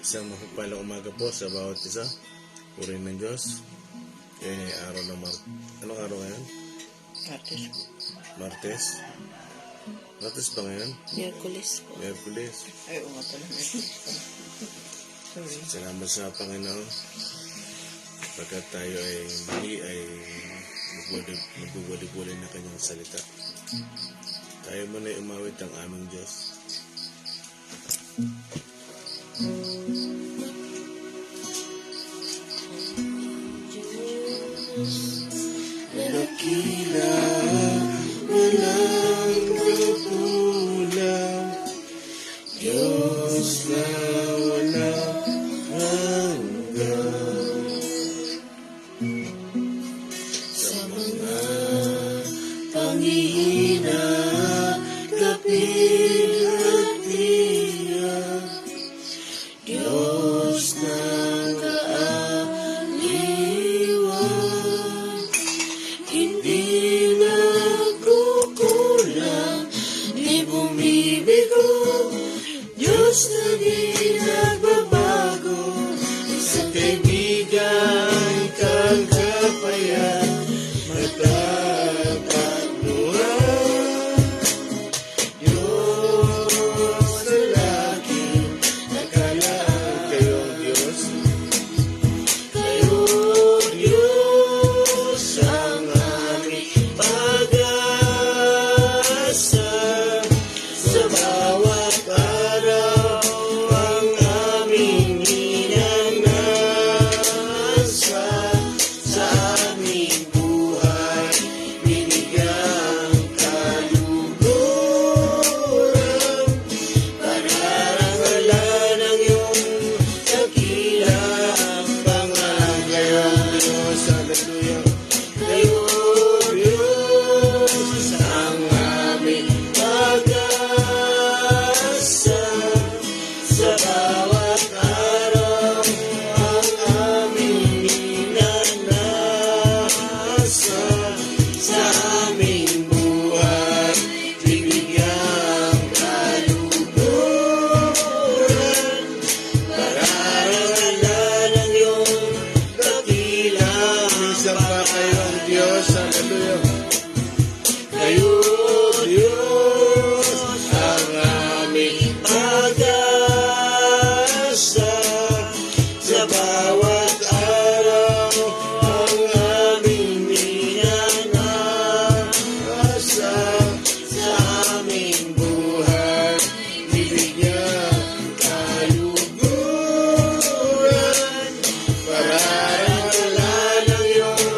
Isang mapagpalang umaga po sa bawat isa. Purihin ng Diyos. Ngayon ay araw ng Anong araw ngayon? Martes. Martes? Martes ba ngayon? Miyerkules po. Miyerkules. Ay, oo nga pala. Miyerkules pala. Sorry. Salamat sa Panginoon. Pagkat tayo ay muli ay magbubuli-buli na kanyang salita. Tayo muna ay umawit ang aming Diyos. Dakila, walang kapulang, Diyos na walang hanggan. Sa mga panghihina, kapit at tiyak, Diyos na kaaliwan, hindi nagkukulang, di bumibigo, Diyos na di nagbabago. Sa kaibigan kang kapayan, matapagluhan, Diyos na lagi nakalaan. Kayong Diyos, kayong Diyos ang aming pag-asa. Sa bawat araw ang aming inanasa. Sa aming buhay binigyang kaluguran, pararangalan ang iyong dakilang pangalan. Kayong Diyos, hallelujah. Kayong Diyos ang aming pag-asa. Sa bawat araw ang aming inanasa. Sa aming buhay binigyang kaluguran, pararangalan ang iyong dakilang. Minsan pa kayong Diyos, hallelujah. Kayong Diyos ang aming pag-asa. Sa bawat araw ang aming inanasa. Sa aming buhay binigyang kaluguran, pararangalan ang iyong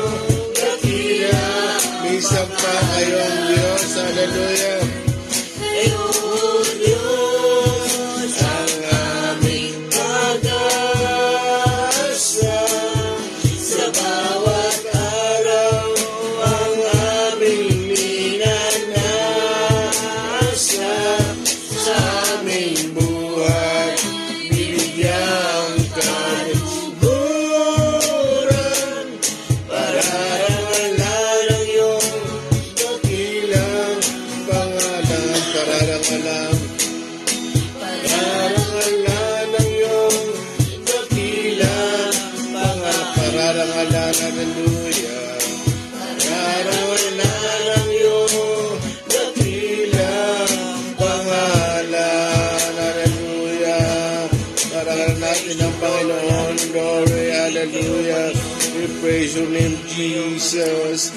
dakilang. Minsan pa kayong Diyos, hallelujah. Kayong Diyos ang aming pag-asa. Sa bawat araw ang aming minanasa. Sa aming buhay binigyang kaluguran, pararangalan ang iyong dakilang pangalan. Pararangalan, pararangalan ang iyong dakilang pangalan. Pararangalan, hallelujah. Pararangalan ang iyong dakilang pangalan. Hallelujah. Pararangalan natin ang Panginoon. Glory, hallelujah. We praise your name, Jesus.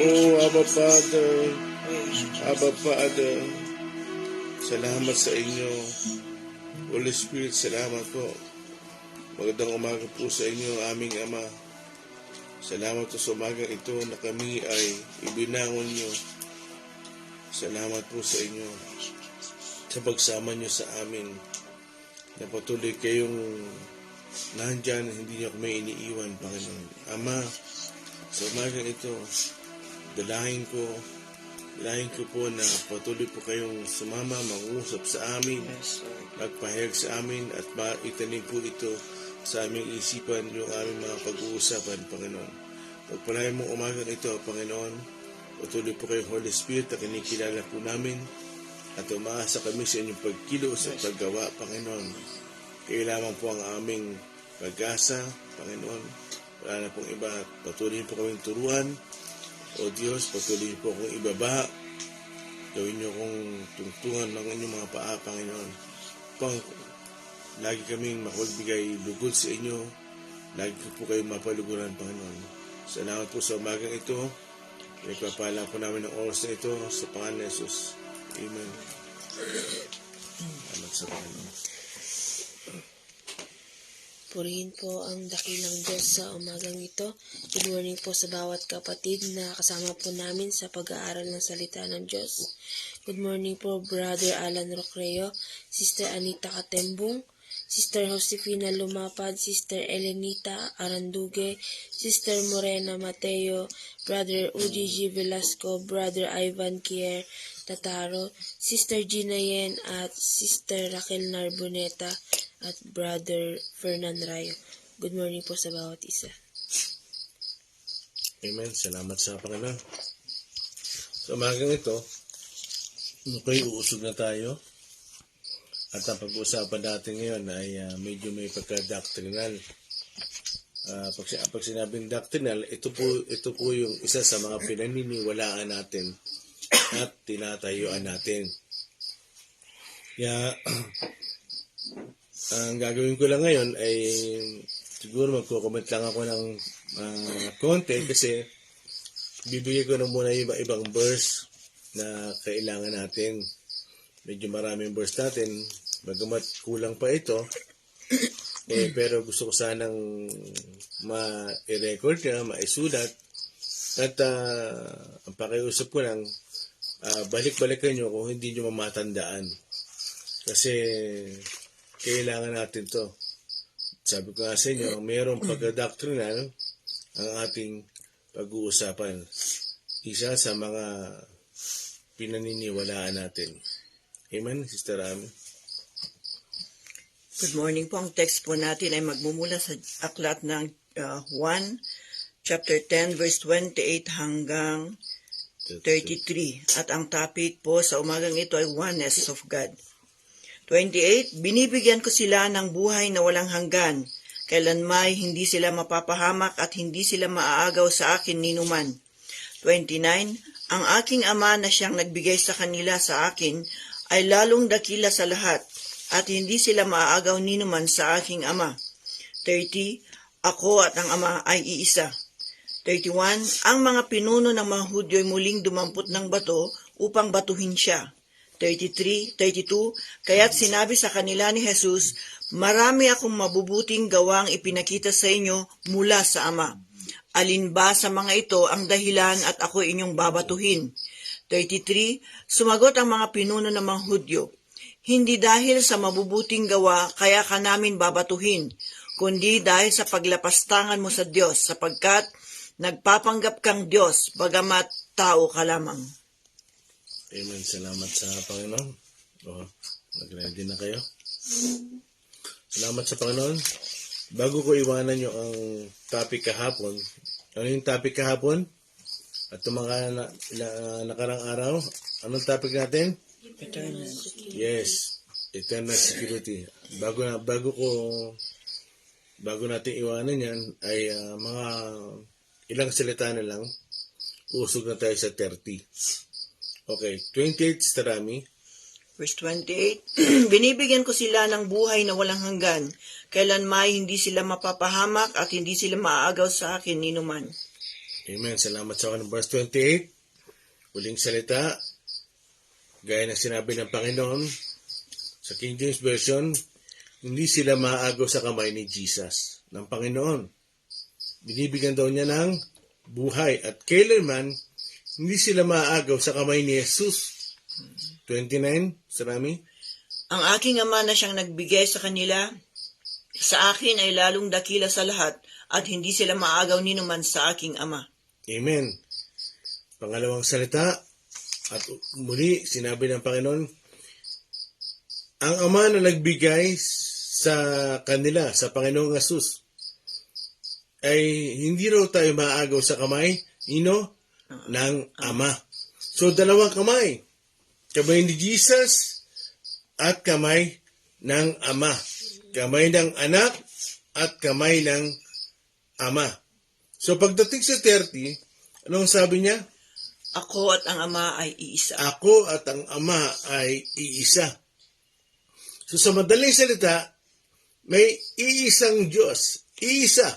Oh, Abba Father. Abba Father. Salamat sa inyo. Holy Spirit, salamat po. Magandang umaga po sa inyo, aming Ama. Salamat po sa umagang ito na kami ay ibinangon nyo. Salamat po sa inyo sa pagsama nyo sa amin. Na patuloy kayong nandyan, hindi nyo kami iniiwan, Panginoon. Ama, sa umagang ito, dalahin ko po na patuloy po kayong sumama, mangusap sa amin, magpahayag sa amin, at itanim po ito sa aming isipan, yung aming mga pag-uusapan, Panginoon. Pagpalayan mong umagang ito, Panginoon, patuloy po kayong Holy Spirit na kinikilala po namin, at umaasa kami sa inyong pagkilos at paggawa, Panginoon. Kayo lamang po ang aming pag-asa, Panginoon. Wala na pong iba. Patuloy po kaming turuan. O Diyos, patuloy po akong ibaba. Gawin niyo kong tungtungan ng inyong mga paa, Panginoon. Lagi kaming makapagbigay lugod sa inyo. Lagi po kayo mapaluguran, Panginoon. Salamat po sa umagang ito. Pinagpapala po namin ang oras na ito sa pangalan ni Jesus. Amen. Salamat sa Panginoon. Purihin po ang dakilang Diyos sa umagang ito. Good morning po sa bawat kapatid na kasama po namin sa pag-aaral ng salita ng Diyos. Good morning po Brother Alan Rocreo, Sister Anita Katembong, Sister Josefina Lumapad, Sister Elenita Arandugue, Sister Morena Mateo, Brother UGG Velasco, Brother Ivan Kier Tataro, Sister Gina Yen at Sister Raquel Narboneta at Brother Fernan Rayo. Good morning po sa bawat isa. Amen. Salamat sa Panginoon. Sa umagang ito, uusog na tayo. At ang pag-uusapan natin ngayon ay medyo may pagka-doctrinal. Pag sinabing doctrinal, ito po yung isa sa mga pinaniniwalaan natin at tinatayuan natin. Kaya, ang gagawin ko lang ngayon ay siguro magko-comment lang ako ng konti kasi bibigay ko na muna yung ibang verse na kailangan natin. Medyo maraming verse natin, bagamat kulang pa ito, pero gusto ko sanang ma-record na, maisulat, at ang pakiusap ko lang, balik-balikan nyo kung hindi nyo mamatandaan. Kasi kailangan natin to. Sabi ko nga sa inyo, mayroong pagka-doctrinal ang ating pag-uusapan. Isa sa mga pinaniniwalaan natin. Amen, Sister Ami? Good morning po. Ang text po natin ay magmumula sa aklat ng 1, chapter 10, verse 28 hanggang 33. At ang topic po sa umagang ito ay oneness of God. 28, binibigyan ko sila ng buhay na walang hanggan. Kailanmay hindi sila mapapahamak at hindi sila maaagaw sa akin ninuman. 29, ang aking ama na siyang nagbigay sa kanila sa akin ay lalong dakila sa lahat at hindi sila maaagaw ninuman sa aking ama. 30, ako at ang ama ay iisa. 31, ang mga pinuno ng mga Hudyo ay muling dumampot ng bato upang batuhin siya. 32, kaya't sinabi sa kanila ni Jesus, marami akong mabubuting gawang ipinakita sa inyo mula sa Ama. Alin ba sa mga ito ang dahilan at ako inyong babatuhin? 33, sumagot ang mga pinuno ng mga Hudyo, hindi dahil sa mabubuting gawa kaya ka namin babatuhin, kundi dahil sa paglapastangan mo sa Diyos, sapagkat nagpapanggap kang Diyos, bagamat tao ka lamang. Amen. Salamat sa Panginoon. Nag-ready na kayo? Salamat sa Panginoon. Bago ko iwanan nyo ang topic kahapon, ano yung topic kahapon? At yung mga nakarang araw, anong topic natin? Eternal. Yes, eternal security. Bago natin iwanan yan, ay mga ilang salita na lang, usog na tayo sa 30. Okay, 28, Starami. Verse 28, binibigyan ko sila ng buhay na walang hanggan, kailanmay hindi sila mapapahamak at hindi sila maaagaw sa akin ninuman. Amen. Salamat sa akin. Verse 28, huling salita, gaya ng sinabi ng Panginoon, sa King James Version, hindi sila maaagaw sa kamay ni Jesus, ng Panginoon. Binibigyan daw niya ng buhay at kailanman hindi sila maaagaw sa kamay ni Jesus. 29, Sarami. Ang aking ama na siyang nagbigay sa kanila, sa akin ay lalong dakila sa lahat at hindi sila maaagaw ninuman sa aking ama. Amen. Pangalawang salita, at muli sinabi ng Panginoon, ang ama na nagbigay sa kanila, sa Panginoong Jesus, ay hindi raw tayo maaagaw sa kamay, ng Ama. So, dalawang kamay. Kamay ni Jesus at kamay ng Ama. kamay ng anak, at kamay ng ama. So pagdating sa 30, anong sabi niya? Ako at ang Ama ay iisa. Ako at ang Ama ay iisa. So sa madaling salita, may iisang Diyos. Iisa.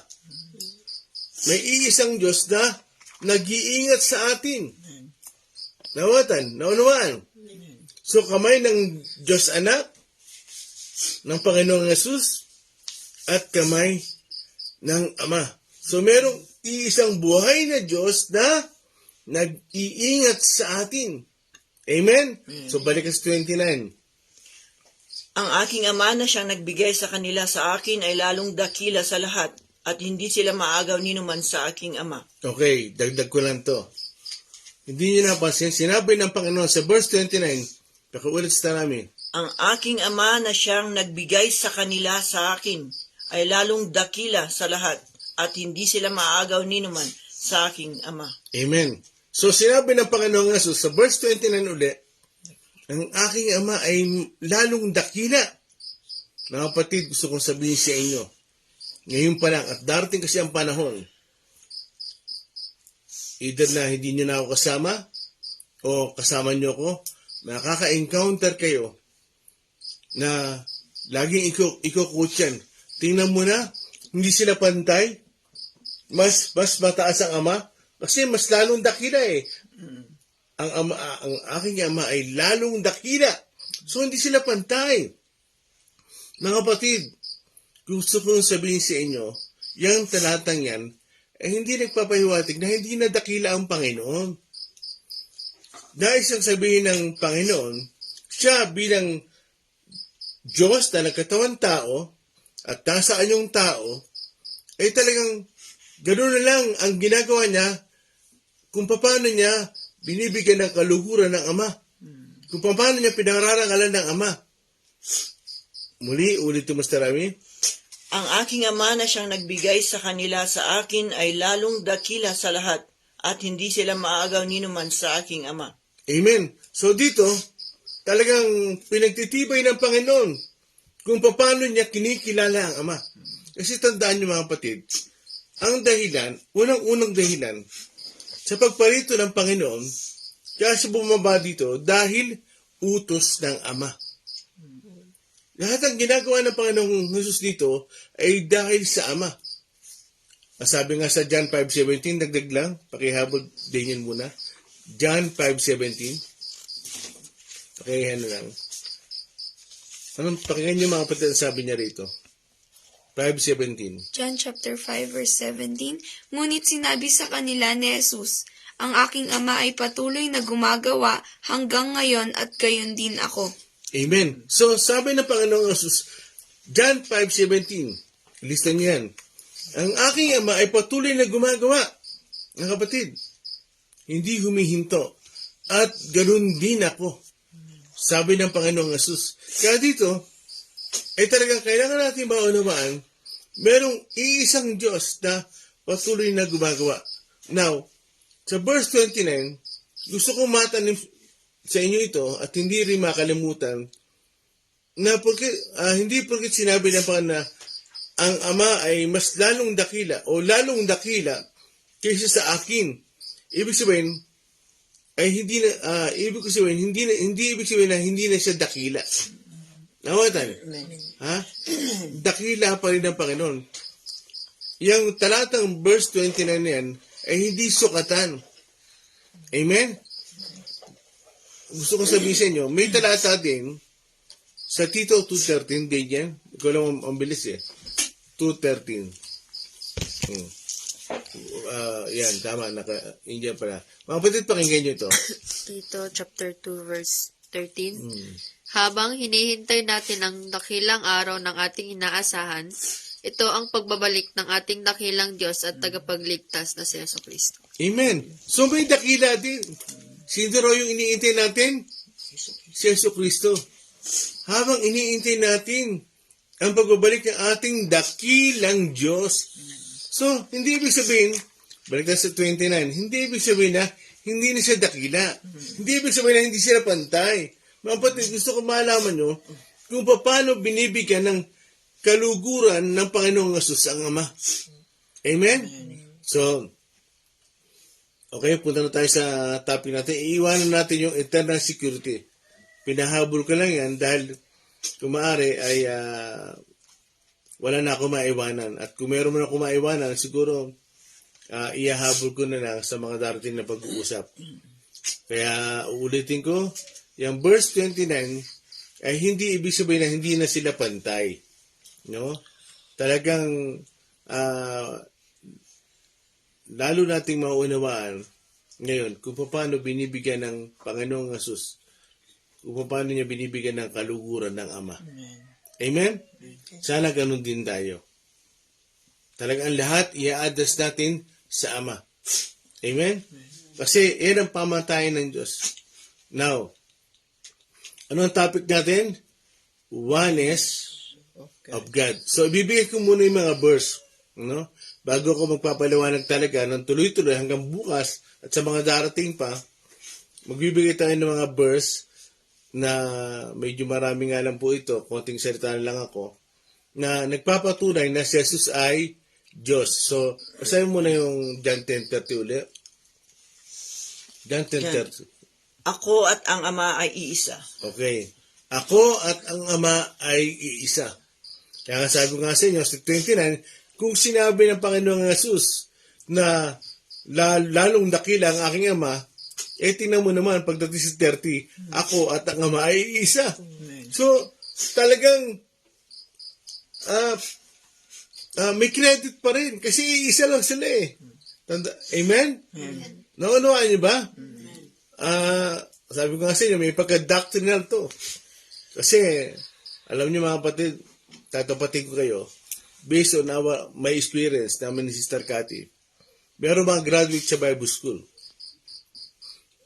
May iisang Diyos na nag-iingat sa atin. Naunawaan. So kamay ng Diyos Anak, ng Panginoong Yesus, at kamay ng Ama. So merong iisang buhay na Diyos na nag-iingat sa atin. Amen? So balik sa 29. Ang aking Ama na siyang nagbigay sa kanila sa akin ay lalong dakila sa lahat at hindi sila maagaw ni numan sa aking Ama. Okay, dagdag ko lang to. Hindi niyo napansin, sinabi ng Panginoon sa verse 29, pakaulit sa namin. Ang aking Ama na siyang nagbigay sa kanila sa akin ay lalong dakila sa lahat at hindi sila maagaw ni numan sa aking Ama. Amen. So sinabi ng Panginoong Yesus sa verse 29 ulit, ang aking Ama ay lalong dakila. Mga kapatid, gusto kong sabihin sa inyo, ngayon pa lang, at darating kasi ang panahon, either na hindi nyo na ako kasama, o kasama nyo ako, makaka-encounter kayo na laging iko-coach yan. Tingnan mo na, hindi sila pantay, mas mataas ang Ama, kasi mas lalong dakila eh. Ang aking Ama ay lalong dakila. So hindi sila pantay. Mga kapatid, gusto kong sabihin sa inyo, yung talatang yan, hindi nagpapahiwatig na hindi na dakila ang Panginoon. Dahil siyang sabihin ng Panginoon, siya bilang Diyos na nagkatawang tao, at nasaan yung tao, ay talagang gano'n na lang ang ginagawa niya kung paano niya binibigyan ng kaluguran ng Ama. Kung paano niya pinararangalan ng Ama. Muli, ulit ito, Master Rami. Ang aking Ama na siyang nagbigay sa kanila sa akin ay lalong dakila sa lahat at hindi sila maagaw ni numan sa aking Ama. Amen. So dito, talagang pinagtitibay ng Panginoon kung paano niya kinikilala ang Ama. Kasi tandaan niyo mga kapatid, ang dahilan, unang-unang dahilan, sa pagparito ng Panginoon, kaya siya bumaba dito dahil utos ng Ama. Lahat ng ginagawa ng Panginoong Jesus dito ay dahil sa Ama. Sabi nga sa John 5:17, dagdag lang, pakihabol din yan muna. John 5:17. Pakihan na lang. Pakinggan niyo mga kapatid, sabi niya rito. 5:17. John chapter 5 verse 17, ngunit sinabi sa kanila ni Jesus, ang aking Ama ay patuloy na gumagawa hanggang ngayon at gayon din ako. Amen. So, sabi ng Panginoong Jesus, John 5:17, lista niyo yan. Ang aking Ama ay patuloy na gumagawa. Mga kapatid, hindi humihinto. At ganoon din ako. Sabi ng Panginoong Jesus. Kaya dito, ay talagang kailangan natin maunawaan, merong iisang Diyos na patuloy na gumagawa. Now, sa verse 29, gusto kong matanim sa inyo ito at hindi rin makalimutan na hindi porket sinabi ng Panginoon na ang Ama ay mas lalong dakila o lalong dakila kaysa sa akin. Ibig sabihin, ay hindi ibig sabihin na hindi na siya dakila. Nawatan? Ha? Dakila pa rin ng Panginoon. Yung talatang verse 29 na yan ay hindi sukatan. Amen? Gusto ko sabihin sa inyo, may talata din sa Tito 2:13, din yan. Ikaw lang ang bilis eh. 2:13. Yan, tama. Indian pala. Mga kapatid, pakinggan nyo ito. Tito chapter 2 verse 13. Habang hinihintay natin ang dakilang araw ng ating inaasahan, ito ang pagbabalik ng ating dakilang Diyos at tagapagligtas na si Jesucristo. Amen. So may dakila din. Sino raw yung iniintay natin? Si Jesucristo. Habang iniintay natin ang pagbabalik ng ating dakilang Diyos. So, hindi ibig sabihin, balik na sa 29, hindi ibig sabihin na hindi na siya dakila. Hindi ibig sabihin na hindi sila pantay. Mga kapatid, gusto ko malaman nyo kung paano binibigyan ng kaluguran ng Panginoong Hesus ang Ama. Amen? So, okay, punta na tayo sa topic natin. Iiwanan natin yung eternal security. Pinahabol ko lang yan dahil kung maaari ay wala na ako maiwanan. At kung meron mo na ako maiwanan, siguro ihahabol ko na lang sa mga darating na pag-uusap. Kaya uulitin ko, yung verse 29 ay hindi ibig sabihin na hindi na sila pantay. No? Talagang lalo nating maunawaan ngayon kung paano binibigyan ng Panginoong Hesus, kung paano niya binibigyan ng kaluguran ng Ama. Amen? Sana ganun din tayo. Talagang lahat i-address natin sa Ama. Amen? Kasi yan ang pamatayan ng Diyos. Now, ano ang topic natin? Oneness of God. So, ibibigay ko muna yung mga verse. No? Bago ako magpapaliwanag talaga ng tuloy-tuloy hanggang bukas at sa mga darating pa, magbibigay tayo ng mga verse na medyo marami nga lang po ito, konting salita lang ako, na nagpapatunay na si Jesus ay Diyos. So, basahin mo na yung John 10:30 ulit. John 10:30. Ako at ang Ama ay iisa. Okay. Ako at ang Ama ay iisa. Kaya nga sabi ko nga sa inyo, sa 29, kung sinabi ng Panginoong Hesus na lalong dakila ang aking Ama, tingnan mo naman, pagdating sa 30, ako at ang Ama ay iisa. So, talagang may credit pa rin kasi iisa lang sila eh. Amen? Naunawaan niyo ba? Sabi ko nga sa inyo, may pagka-doctrinal to. Kasi, alam niyo mga kapatid, tatapatin ko kayo, based on my experience namin ni Sister Cathy, meron mga graduate sa Bible School.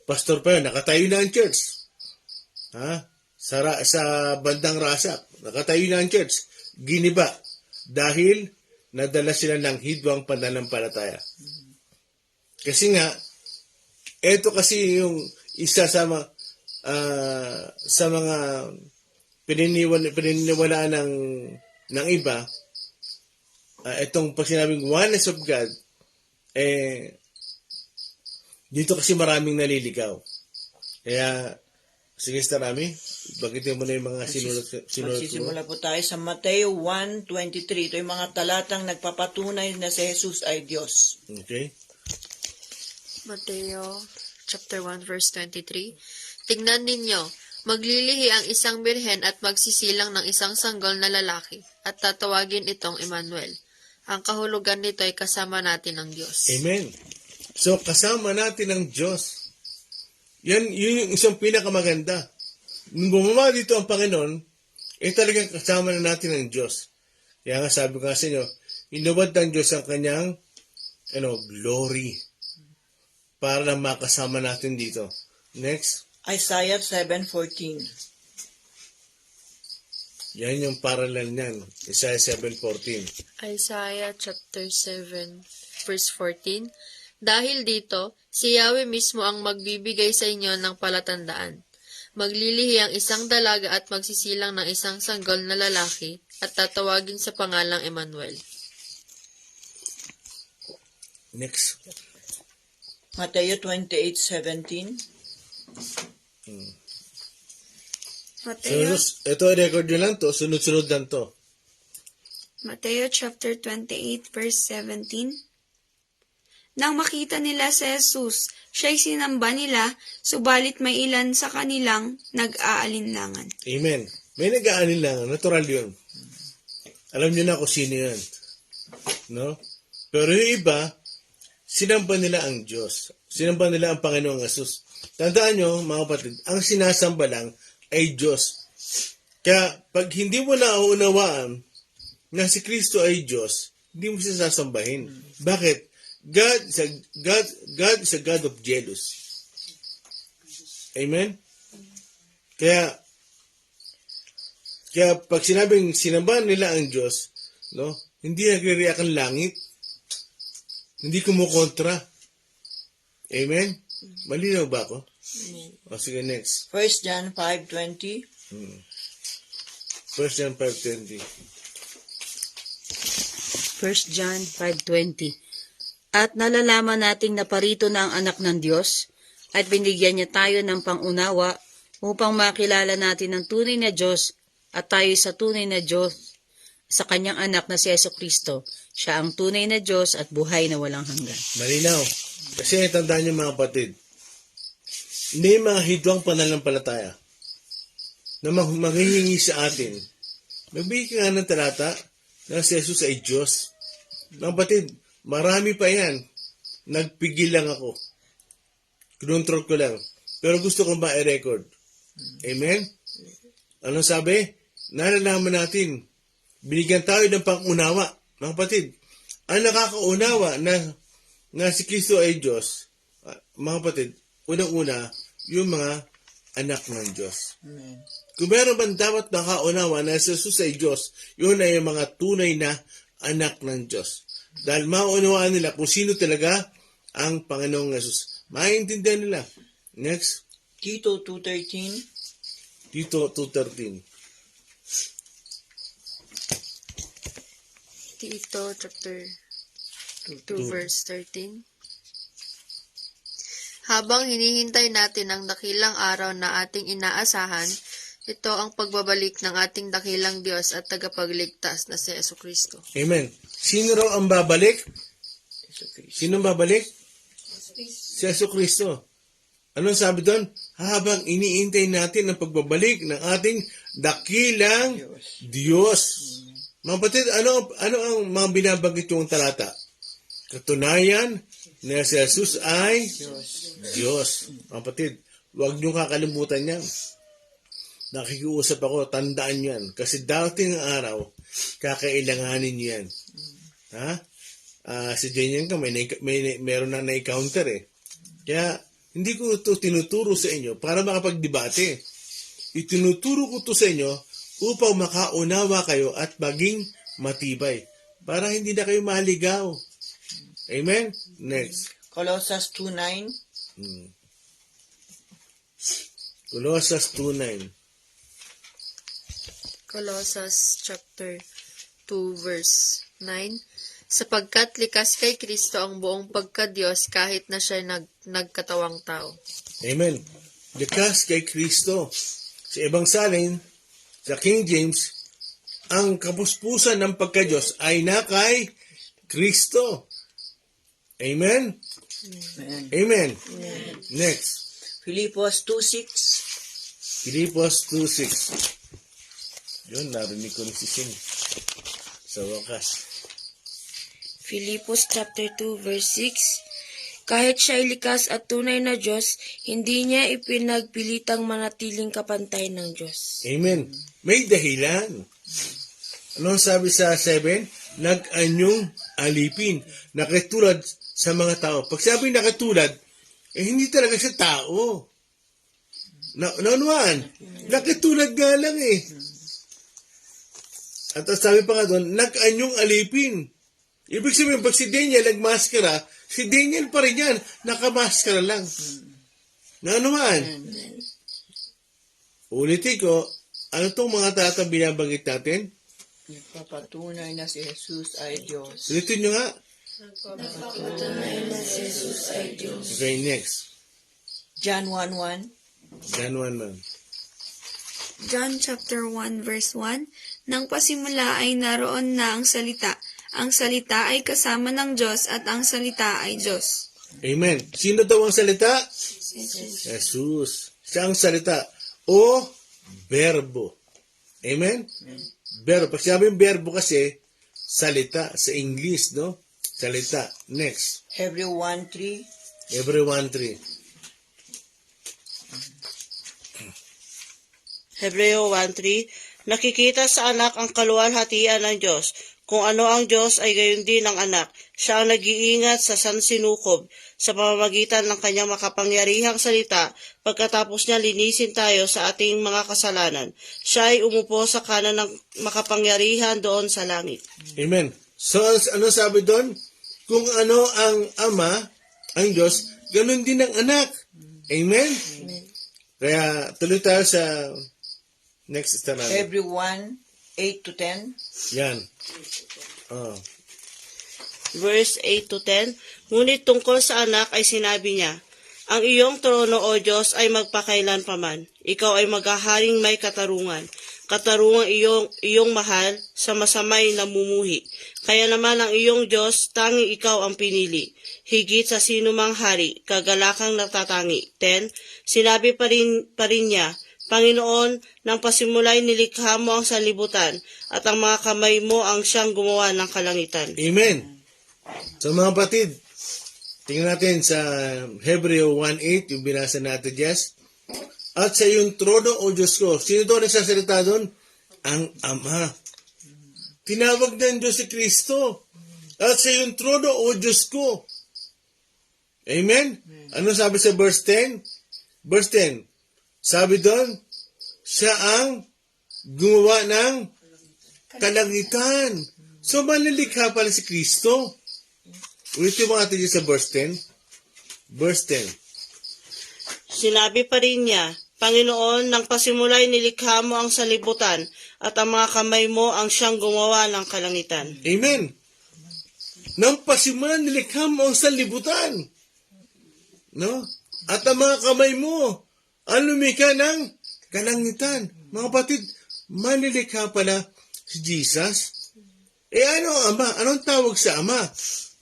Pastor pa yun, nakatayo na ang church. Sa bandang Rasak, nakatayo na ang church. Giniba. Dahil nadala sila ng hidwang pananampalataya. Kasi nga, eto kasi yung isa sa mga pininiwalaan ng iba, itong pag sinabing oneness of God, dito kasi maraming naliligaw. Kaya, sige, Sister Ami, bagitin mo na yung mga sinulat ko. Magsisimula po tayo sa Mateo 1:23. Ito yung mga talatang nagpapatunay na si Jesus ay Diyos. Okay. Mateo chapter 1 verse 23. Tingnan ninyo, maglilihi ang isang birhen at magsisilang ng isang sanggol na lalaki at tatawagin itong Emmanuel. Ang kahulugan nito ay kasama natin ng Diyos. Amen. So, kasama natin ang Diyos. Yun yung isang pinakamaganda. Nung bumaba dito ang Panginoon, talagang kasama na natin ang Diyos. Kaya nga sabi ko nga sa inyo, inubad ng Diyos ang kanyang glory para na makasama natin dito. Next. Isaiah 7:14. Yan yung parallel niyan. Isaiah 7:14. Isaiah chapter 7 verse 14. Dahil dito, si Yahweh mismo ang magbibigay sa inyo ng palatandaan. Maglilihi ang isang dalaga at magsisilang ng isang sanggol na lalaki at tatawagin sa pangalang Emmanuel. Next. Mateo 28:17. Mateo, Ito, record nyo lang to. Sunod-sunod lang to. Mateo chapter 28 verse 17. Nang makita nila si Jesus, siya'y sinamba nila, subalit may ilan sa kanilang nag-aalinlangan. Amen. May nag-aalinlangan. Natural yun. Alam nyo na kung sino yun. No? Pero yung iba, sinamba nila ang Diyos. Sinamba nila ang Panginoong Hesus. Tandaan nyo, mga kapatid, ang sinasamba lang ay Diyos. Kaya, pag hindi mo nauunawaan na si Kristo ay Diyos, hindi mo siya sasambahin. Bakit? God is a God of jealous. Amen? Kaya pag sinabing sinambahan nila ang Diyos, no, hindi nagre-react ang langit. Hindi kumukontra. Amen? Malinaw ba ako? O sige, next. 1 John 5:20. 1 John 5:20. 1 John 5:20. At nalalaman nating naparito na ang anak ng Diyos at binigyan niya tayo ng pangunawa upang makilala natin ang tunay na Diyos at tayo sa tunay na Diyos sa kanyang anak na si Jesucristo. Siya ang tunay na Diyos at buhay na walang hanggan. Malinaw. Kasi tandaan niyo mga kapatid, hindi mga hidwang pananampalataya na maghihingi sa atin. Magbigay ka nga ng talata na si Jesus ay Diyos. Mga kapatid, marami pa yan. Nagpigil lang ako. Kinontrol ko lang. Pero gusto kong ma-record. Amen? Anong sabi? Nalalaman natin. Binigyan tayo ng pangunawa. Mga kapatid, ang nakakaunawa na si Kristo ay Diyos, mga kapatid, unang-una, yung mga anak ng Diyos. Amen. Kung meron man dapat nakaunawa na si Jesus ay Diyos, yun ay yung mga tunay na anak ng Diyos. Dahil maunawaan nila kung sino talaga ang Panginoong Jesus. Maintindihan nila. Next, Tito 2:13. Tito 2:13. Tito chapter 2 verse 13. Habang hinihintay natin ang dakilang araw na ating inaasahan, ito ang pagbabalik ng ating dakilang Diyos at tagapagligtas na si Jesucristo. Amen. Sino raw ang babalik? Sino ang babalik? Si Jesucristo. Anong sabi doon? Habang iniintay natin ang pagbabalik ng ating dakilang Diyos. Mga kapatid, ano ang mga binabanggit yung talata? Katunayan na si Jesus ay Diyos. Mga kapatid, huwag niyong kakalimutan yan. Nakikiusap ako, tandaan yan. Kasi dating araw, kakailanganin niyo yan. Ha? Si Jenyan ka, meron na na-encounter eh. Kaya, hindi ko ito tinuturo sa inyo para makapagdebate. Itinuturo ko ito sa inyo upang makaunawa kayo at maging matibay. Para hindi na kayo maligaw. Amen? Next. Colossians 2:9. Colossians 2:9. Colossians chapter 2 verse 9. Sapagkat likas kay Kristo ang buong pagka-Diyos kahit na siya nagkatawang tao. Amen. Likas kay Kristo. Sa ibang salin, sa King James, ang kapuspusan ng pagka-Diyos ay na kay Kristo. Amen? Amen. Amen. Next. Philippos 2:6. Filipos 2:6. Yun, narinig ko ni si Sin. Sa wakas. Philippus chapter 2 verse 6. Kahit siya ay likas at tunay na Diyos, hindi niya ipinagpilitang manatiling kapantay ng Diyos. Amen. May dahilan. Ano sabi sa 7? Nag-anyong alipin. Nakatulad sa mga tao. Pag sabi nakatulad, hindi talaga siya tao. Naunuan? Nakatulad nga lang eh. At sabi pa nga doon, nag-anyong alipin. Ibig sabihin, pag si Daniel nagmaskara, si Daniel pa rin yan, nakamaskara lang. Naunuan? Ulitin ko, ano itong mga talatang binabanggit natin? Nagpapatunay na si Jesus ay Diyos. Ulitin nyo nga. Nagpapatunay na si Jesus ay Diyos. Okay, next. John 1:1. John 1:1. John chapter 1 verse 1. Nang pasimula ay naroon na ang salita. Ang salita ay kasama ng Diyos at ang salita ay Diyos. Amen. Sino daw ang salita? Jesus. Siya ang salita. O verbo. Amen? Verbo. Pag sinabing verbo kasi, salita sa English, no? Salita. Next. Hebrew 1:3. Everyone 3. Hebreo 1:3, nakikita sa anak ang kaluwalhatian ng Diyos. Kung ano ang Diyos ay gayon din ang anak. Siya ang nag-iingat sa sansinukob sa pamamagitan ng kanyang makapangyarihang salita pagkatapos niya linisin tayo sa ating mga kasalanan. Siya ay umupo sa kanan ng makapangyarihan doon sa langit. Amen. So, ano sabi doon? Kung ano ang Ama, ang Diyos, ganun din ang anak. Amen? Kaya, tuloy tayo sa next stand natin. Hebrew 1:8-10. Yan. Oh. verse 8 to 10. Ngunit tungkol sa anak ay sinabi niya, ang iyong trono, O Diyos, ay magpakailan paman. Ikaw ay maghaharing may katarungan. Katarungan iyong mahal sa masamay namumuhi. Kaya naman ang iyong Diyos, tanging ikaw ang pinili. Higit sa sinumang hari, kagalakang natatangi. 10. Sinabi pa rin niya, Panginoon, nang pasimulay nilikha mo ang sanlibutan, at ang mga kamay mo ang siyang gumawa ng kalangitan. Amen. So mga kapatid, tingnan natin sa Hebreo 1:8, yung binasa natin, Jess. At sa iyong trono, O Diyos ko. Sino doon nagsasalita doon? Ang Ama. Tinawag ng Diyos si Kristo. At sa iyong trono, O Diyos ko. Amen? Ano sabi sa verse 10? Verse 10. Sabi doon, siya ang gumawa ng kalangitan. So, malilikha pala si Kristo. Ulitin mo natin sa verse 10. Verse 10. Sinabi pa rin niya, Panginoon, nang pasimulay nilikha mo ang sanlibutan, at ang mga kamay mo ang siyang gumawa ng kalangitan. Amen. Nang pasimulan nilikha mo ang sanlibutan. No? At ang mga kamay mo ang lumikha ng kalangitan. Mga kapatid, manilikha pala si Jesus. Ano ang Ama? Anong tawag sa Ama?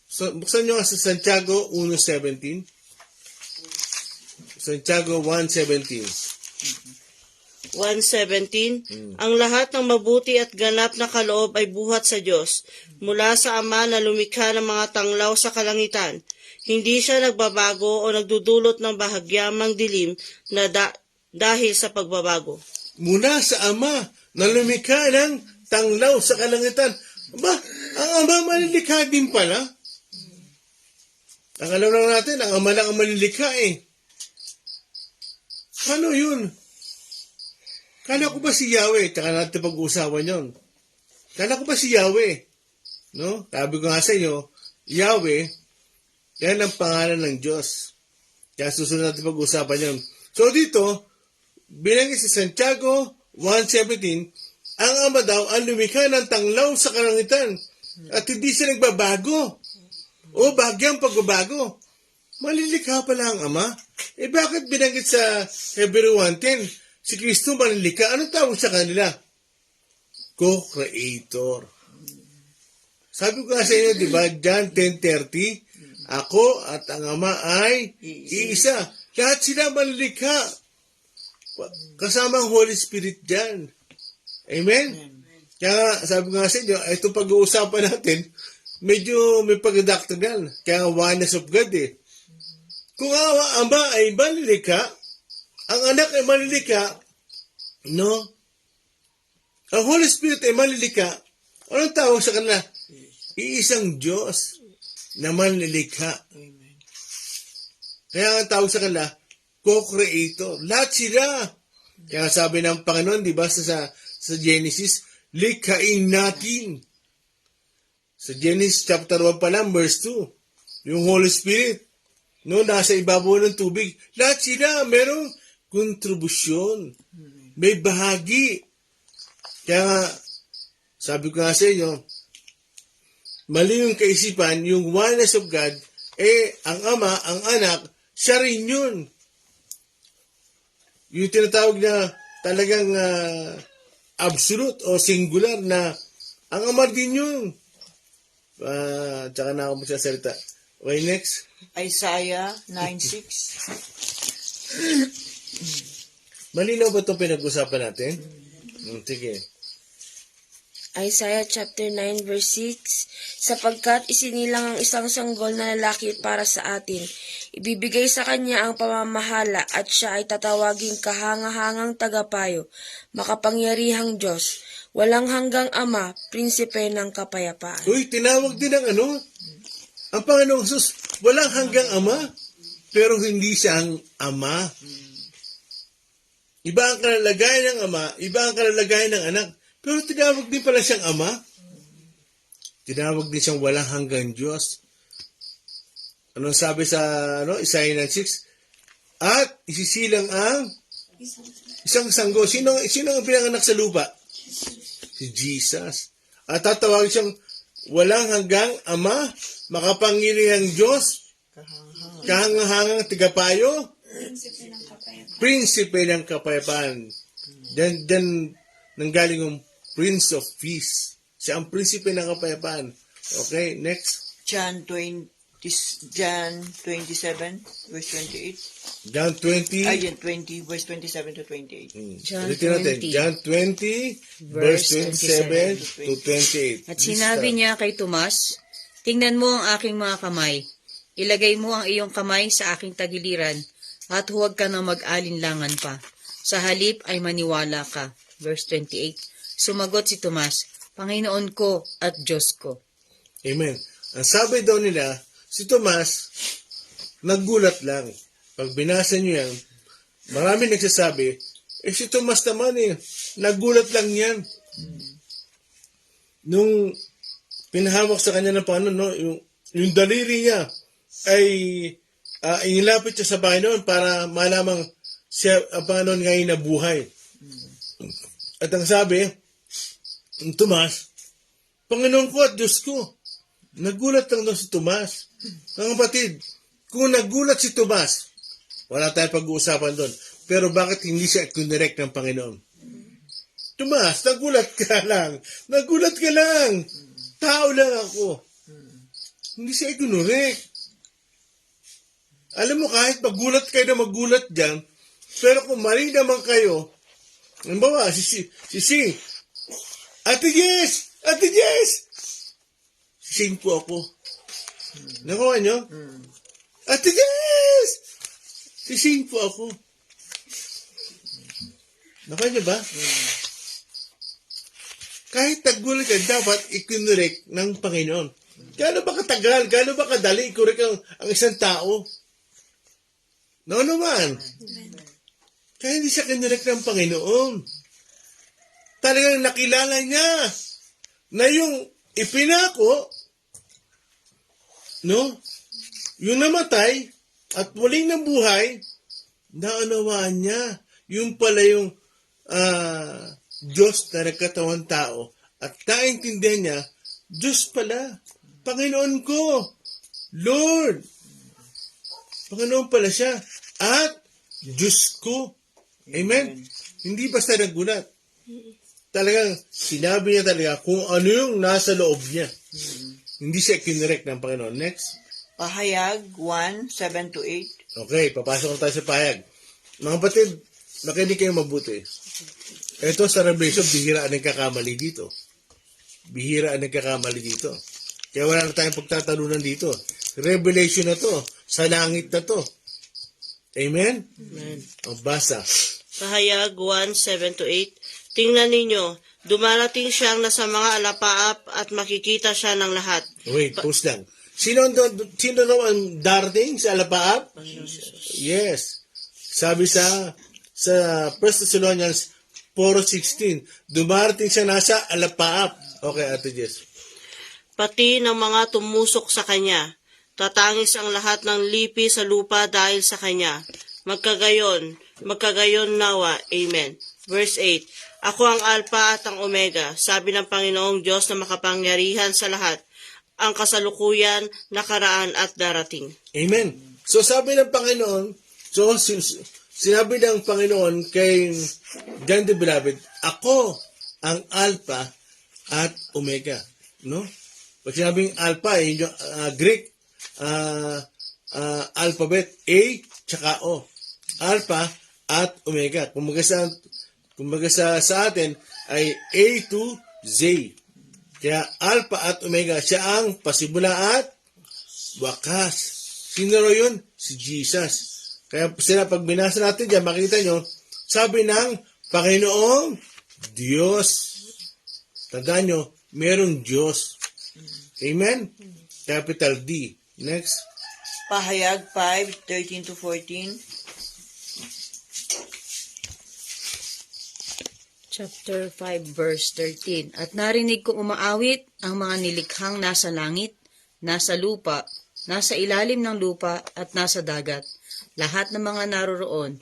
So, buksan nyo sa Santiago 1:17. Santiago 1:17. 1:17, Ang lahat ng mabuti at ganap na kaloob ay buhat sa Diyos, mula sa Ama na lumikha ng mga tanglaw sa kalangitan. Hindi siya nagbabago o nagdudulot ng bahagyamang dilim na dahil sa pagbabago. Mula sa Ama na lumikha ng tanglaw sa kalangitan. Ba, ang Ama malilikha din pala. Ang alam lang natin, ang Ama lang ang malilikha eh. Paano yun? Kala ko ba si Yahweh? Tsaka natin pag-uusapan yun. Kala ko ba si Yahweh? No? Sabi ko nga sa inyo, Yahweh, yan ang pangalan ng Diyos. Kaya susunod natin pag-uusapan yun. So dito, binanggit si Santiago 1:17, ang Ama daw ang lumikha ng tanglaw sa kalangitan at hindi siya nagbabago o bagyang pagbabago. Malilikha pala ang Ama. Bakit binanggit sa Hebreo 1:10, si Kristo malilikha? Anong tawag sa kanila? Co-creator. Sabi ko nga sa inyo, di ba, John 10:30, ako at ang Ama ay iisa. Lahat sila malilikha. Kasama ang Holy Spirit dyan. Amen? Kaya sabi ko nga sa inyo, itong pag-uusapan natin, medyo may pag-doctrinal. Kaya oneness of God eh. Kung ang Ama ay malilikha, ang Anak ay malilikha, no? Ang Holy Spirit ay malilikha, anong tawag sa kanila? Iisang Diyos na malilikha. Kaya ang tawag sa kanila, co-creator. Lahat sila. Kaya sabi ng Panginoon, di ba, sa Genesis, likhain natin. Sa Genesis chapter 1 pa lang, verse 2, yung Holy Spirit, no, nasa ibabaw ng tubig. Lahat sila merong kontribusyon. May bahagi. Kaya sabi ko nga sa inyo, mali yung kaisipan, yung oneness of God, ang Ama, ang Anak, siya rin yun. Yung tinatawag na talagang absolute o singular na ang Ama din yun. Tsaka na ako magsasalita. Okay, next. Isaiah 9:6. Malinaw ba itong pinag-usapan natin? Sige. Isaiah chapter 9 verse 6, sapagkat isinilang ang isang sanggol na lalaki para sa atin. Ibibigay sa kanya ang pamamahala at siya ay tatawaging kahangahangang tagapayo, makapangyarihang Diyos, walang hanggang Ama, prinsipe ng kapayapaan. Uy, tinawag din ang ang Panginoong Jesus, walang hanggang Ama, pero hindi siya ang Ama. Iba ang kalalagayan ng Ama, iba ang kalalagayan ng Anak. Pero tinawag din pala siyang Ama. Tinawag din siyang walang hanggang Diyos. Anong sabi sa Isaiah 9:6? At isisilang ang isang sanggol. Sino ang pinanganak sa lupa? Si Jesus. At tatawagin siyang walang hanggang Ama, makapangyarihang Diyos, kahangahangang tigapayo, prinsipe ng kapayapaan. Then nanggaling yung Prince of Peace. Siya ang prinsipe ng kapayapaan. Okay, next. John 27, verse 28. John 20. Ay, 20, verse 27 to 28. John Ulitin natin. 20. John 20, verse 27 to 28. At sinabi niya kay Tomas, tingnan mo ang aking mga kamay. Ilagay mo ang iyong kamay sa aking tagiliran at huwag ka na mag-alinlangan pa. Sa halip ay maniwala ka. Verse 28. Sumagot si Tomas, Panginoon ko at Diyos ko. Amen. Ang sabi daw nila, si Tomas, naggulat lang. Pag binasa niyo yan, marami nagsasabi, si Tomas naman naggulat lang yan. Nung pinahawak sa kanya ng Panginoon, no, yung daliri niya ay inilapit siya sa Panginoon para malamang siya, ang Panginoon ngayon na buhay. At ang sabi, ng Tomas, Panginoon ko at Diyos ko. Nagulat lang daw si Tomas. Mga kapatid, kung nagulat si Tomas, wala tayong pag-uusapan doon. Pero bakit hindi siya kinirek ng Panginoon? Tomas, nagulat ka lang. Nagulat ka lang. Tao lang ako. Hindi siya kinirek. Alam mo, kahit magulat kayo na magulat dyan, pero kung mali naman kayo, halimbawa, si Ate Jess! Sing po ako. Nakuha nyo? Ate Jess! Sing po ako. Nakuha nyo ba? Kahit nagulat ka, dapat ikinurek ng Panginoon. Gaano ba katagal? Gaano ba kadali ikurek ang isang tao? No naman. Kaya hindi siya kinurek ng Panginoon. Talagang nakilala niya na yung ipinako, no? Yung namatay at muling nabuhay, naunawaan niya. Yung pala yung Diyos na nagkatawang tao at naintindihan niya, Diyos pala, Panginoon ko, Lord. Panginoon pala siya at Diyos ko. Amen? Hindi basta nagulat. Talagang sinabi niya talaga kung ano yung nasa loob niya. Hindi siya kinirek ng Panginoon. Next. Pahayag 1, 7 to 8. Okay, papasok na tayo sa pahayag. Mga kapatid, makinig kayo mabuti. Ito sa Revelation, bihira ang nagkakamali dito. Bihira ang nagkakamali dito. Kaya wala na tayong pagtatalunan dito. Revelation na to. Sa langit na to. Amen? Amen. O basa. Pahayag 1, 7 to 8. Tingnan ninyo, dumarating siyang nasa mga alapaap at makikita siya ng lahat. Wait, pause lang. Sino daw ang darating sa alapaap? Yes. Sabi sa 1 Thessalonians 4:16, dumarating siya nasa alapaap. Okay, Ate Jess. Pati ng mga tumusok sa kanya. Tatangis ang lahat ng lipi sa lupa dahil sa kanya. Magkagayon nawa. Amen. Verse 8. Ako ang Alpha at ang Omega, sabi ng Panginoong Diyos na makapangyarihan sa lahat, ang kasalukuyan, nakaraan at darating. Amen. So sabi ng Panginoon, sinabi ng Panginoon kay John the Beloved, ako ang Alpha at Omega. No? Pag sinabing Alpha, yung Greek alphabet, A tsaka O. Alpha at Omega. Kumbaga sa atin ay A to Z. Kaya Alpha at Omega, siya ang pasimula at wakas. Sino ro yun? Si Jesus. Kaya pag binasa natin dyan, makita nyo, sabi ng Panginoong Diyos. Tandaan nyo, merong Diyos. Amen? Capital D. Next. Pahayag 5, 13 to 14. Chapter 5, verse 13. At narinig kong umaawit ang mga nilikhang nasa langit, nasa lupa, nasa ilalim ng lupa, at nasa dagat. Lahat ng mga naroroon.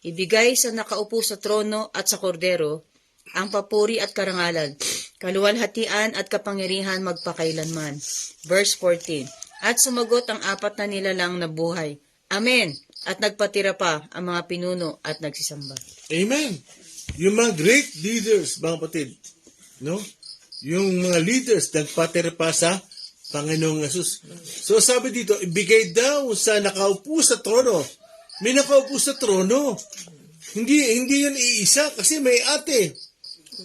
Ibigay sa nakaupo sa trono at sa kordero ang papuri at karangalan, kaluwalhatian at kapangyarihan magpakailanman. Verse 14. At sumagot ang 4 na nilalang na buhay. Amen. At nagpatira pa ang mga pinuno at nagsisamba. Amen. Yung mga great leaders, mga kapatid, no? Yung mga leaders nagpatira pa sa Panginoong Yesus. So sabi dito, ibigay daw sa nakaupo sa trono. May nakaupo sa trono. Hindi yun iisa kasi may ate.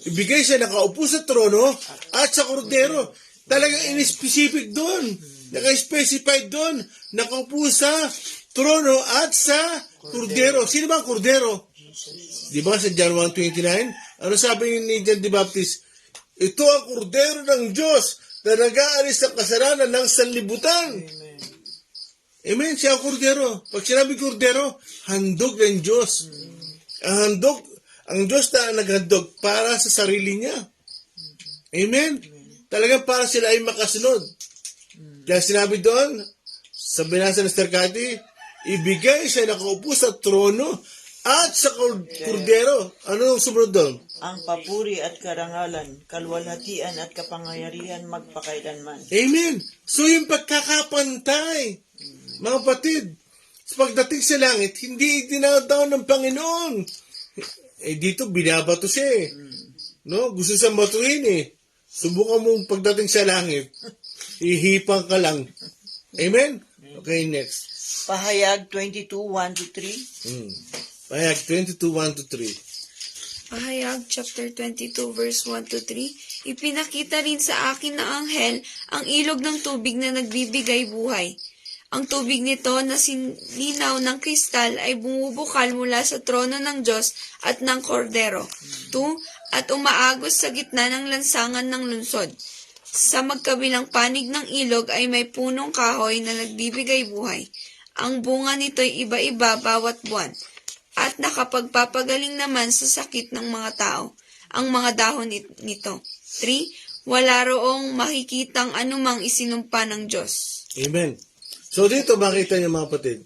Ibigay siya nakaupo sa trono at sa kordero. Talagang in-specific doon. Naka-specify doon. Nakaupo sa trono at sa kordero. Sino ba ang kordero? Di ba sa John 1:29? Ano sabi ni John the Baptist? Ito ang kordero ng Diyos na nag-aalis ng kasalanan ng sanlibutan. Amen. Siya ang kordero. Pag sinabi kordero, handog ng Diyos. Ang Diyos na naghandog para sa sarili niya. Amen. Talagang para sila ay makasunod. Kaya sinabi doon, sa binasa ng Starkati, ibigay siya nakaupo sa trono at sa kordero. Ano ang sumunod doon? Ang papuri at karangalan, kaluwalhatian at kapangyarihan magpakailanman. Amen. So yung pagkakapantay, mga kapatid, sa pagdating sa langit, hindi itinataw ng Panginoon. Dito binabato siya eh. No? Gusto siyang batuhin eh. Subukan mong pagdating sa langit, ihipang ka lang. Amen? Okay, next. Pahayag 22:1-3. Pahayag 22:1-3. Pahayag chapter 22 verse 1-3. Ipinakita rin sa akin na anghel ang ilog ng tubig na nagbibigay buhay. Ang tubig nito na sinlinaw ng kristal ay bumubukal mula sa trono ng Diyos at ng Kordero. 2. At umaagos sa gitna ng lansangan ng lungsod. Sa magkabilang panig ng ilog ay may punong kahoy na nagbibigay buhay. Ang bunga nito'y iba-iba bawat buwan. At nakapagpapagaling naman sa sakit ng mga tao, ang mga dahon nito. 3. Wala roong makikitang anumang isinumpa ng Diyos. Amen. So dito makita niyo mga kapatid,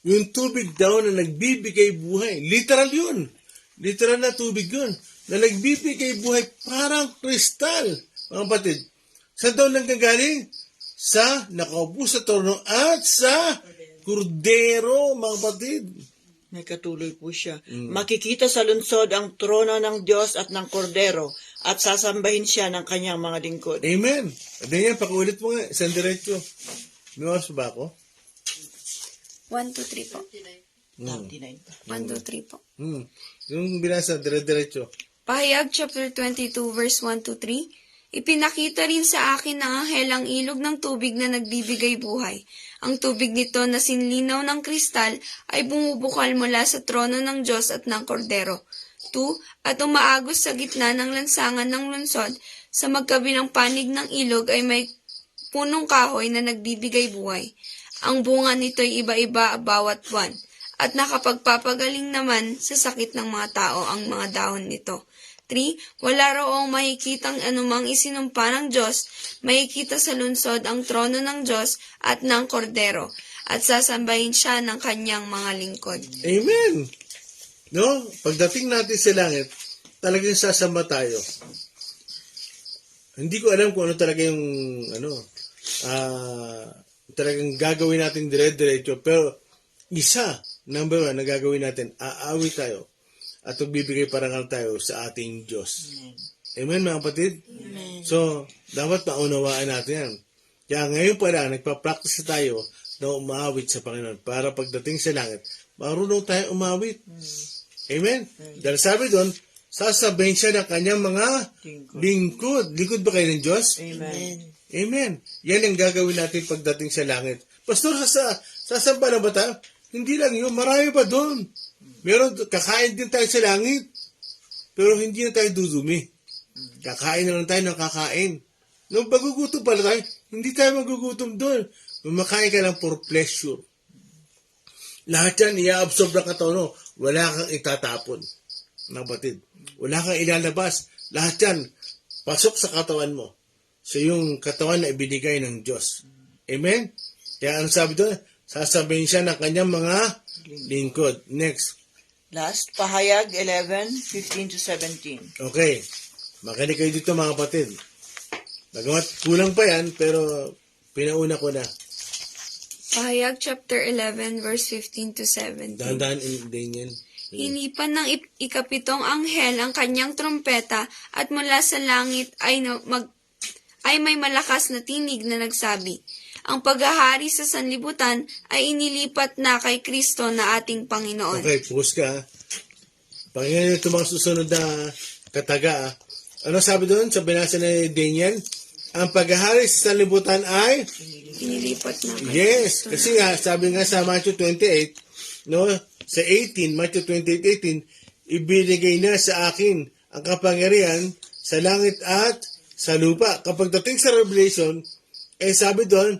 yung tubig daw na nagbibigay buhay. Literal yun. Literal na tubig yun. Na nagbibigay buhay parang kristal. Mga kapatid, saan daw nanggagaling? Sa nakaupo sa trono at sa kordero, mga kapatid. May katuloy po siya. Makikita sa lungsod ang trono ng Diyos at ng Kordero at sasambahin siya ng kanyang mga lingkod. Amen. At yan, pakiulit mo nga, isang diretso. May oras ba ako? 1-3 po. 99 pa. 1-3 po. Yung binasa, dire-diretso. Pahayag chapter 22 verse 1-3. Ipinakita rin sa akin ng anghel ang ilog ng tubig na nagbibigay buhay. Ang tubig nito na sinlinaw ng kristal ay bumubukal mula sa trono ng Diyos at ng Kordero. 2. At umaagos sa gitna ng lansangan ng lungsod, sa magkabilang panig ng ilog ay may punong kahoy na nagbibigay buhay. Ang bunga nito'y iba-iba bawat buwan, at nakapagpapagaling naman sa sakit ng mga tao ang mga dahon nito. 3. Wala roong makikitang anumang isinumpa ng Diyos, makikita sa lungsod ang trono ng Diyos at ng Kordero, at sasambahin siya ng kanyang mga lingkod. Amen. No? Pagdating natin sa langit, talagang sasamba tayo. Hindi ko alam kung ano talaga yung talagang gagawin natin dire-diretso, pero number 1 na gagawin natin, aawi tayo at magbibigay parangal tayo sa ating Diyos. Amen, mga kapatid? Amen. So, dapat maunawaan natin yan. Kaya ngayon pala, nagpa-practice tayo na umawit sa Panginoon para pagdating sa langit, marunong tayo umawit. Amen? Dahil sabi doon, sasabihin siya ng kanyang mga lingkod. Lingkod ba kayo ng Diyos? Amen. Amen. Yan ang gagawin natin pagdating sa langit. Pastor, sasamba na ba tayo? Hindi lang yun, marami pa doon. Meron, kakain din tayo sa langit. Pero hindi na tayo dudumi. Kakain na lang tayo ng kakain. Nung magugutom pala tayo, hindi tayo magugutom doon. Makain ka lang for pleasure. Lahat yan, i-absorb ng katawan mo. Wala kang itatapon. Mga batid. Wala kang ilalabas. Lahat yan, pasok sa katawan mo. So yung katawan na ibinigay ng Diyos. Amen? Kaya ang sabi doon, sasabihin siya ng kanyang mga lingkod. Next. Last, Pahayag 11:15-17. Okay. Makinig kayo dito mga kapatid. Bagamat kulang pa yan, pero pinauna ko na. Pahayag chapter 11 verse 15 to 17. Dahan-dahan din yan. Hinipan ng ikapitong anghel ang kanyang trompeta at mula sa langit ay may malakas na tinig na nagsabi, ang paghahari sa sanlibutan ay inilipat na kay Kristo na ating Panginoon. Okay, pause ka. Panginoon ito mga susunod na kataga. Ano sabi doon sa binasa ni Daniel? Ang paghahari sa sanlibutan ay Inilipat na kay yes, Kristo. kasi nga, sabi nga sa Matthew 28, no, sa 18, Matthew 28:18, ibinigay na sa akin ang kapangyarihan sa langit at sa lupa. Kapag dating sa Revelation, sabi doon,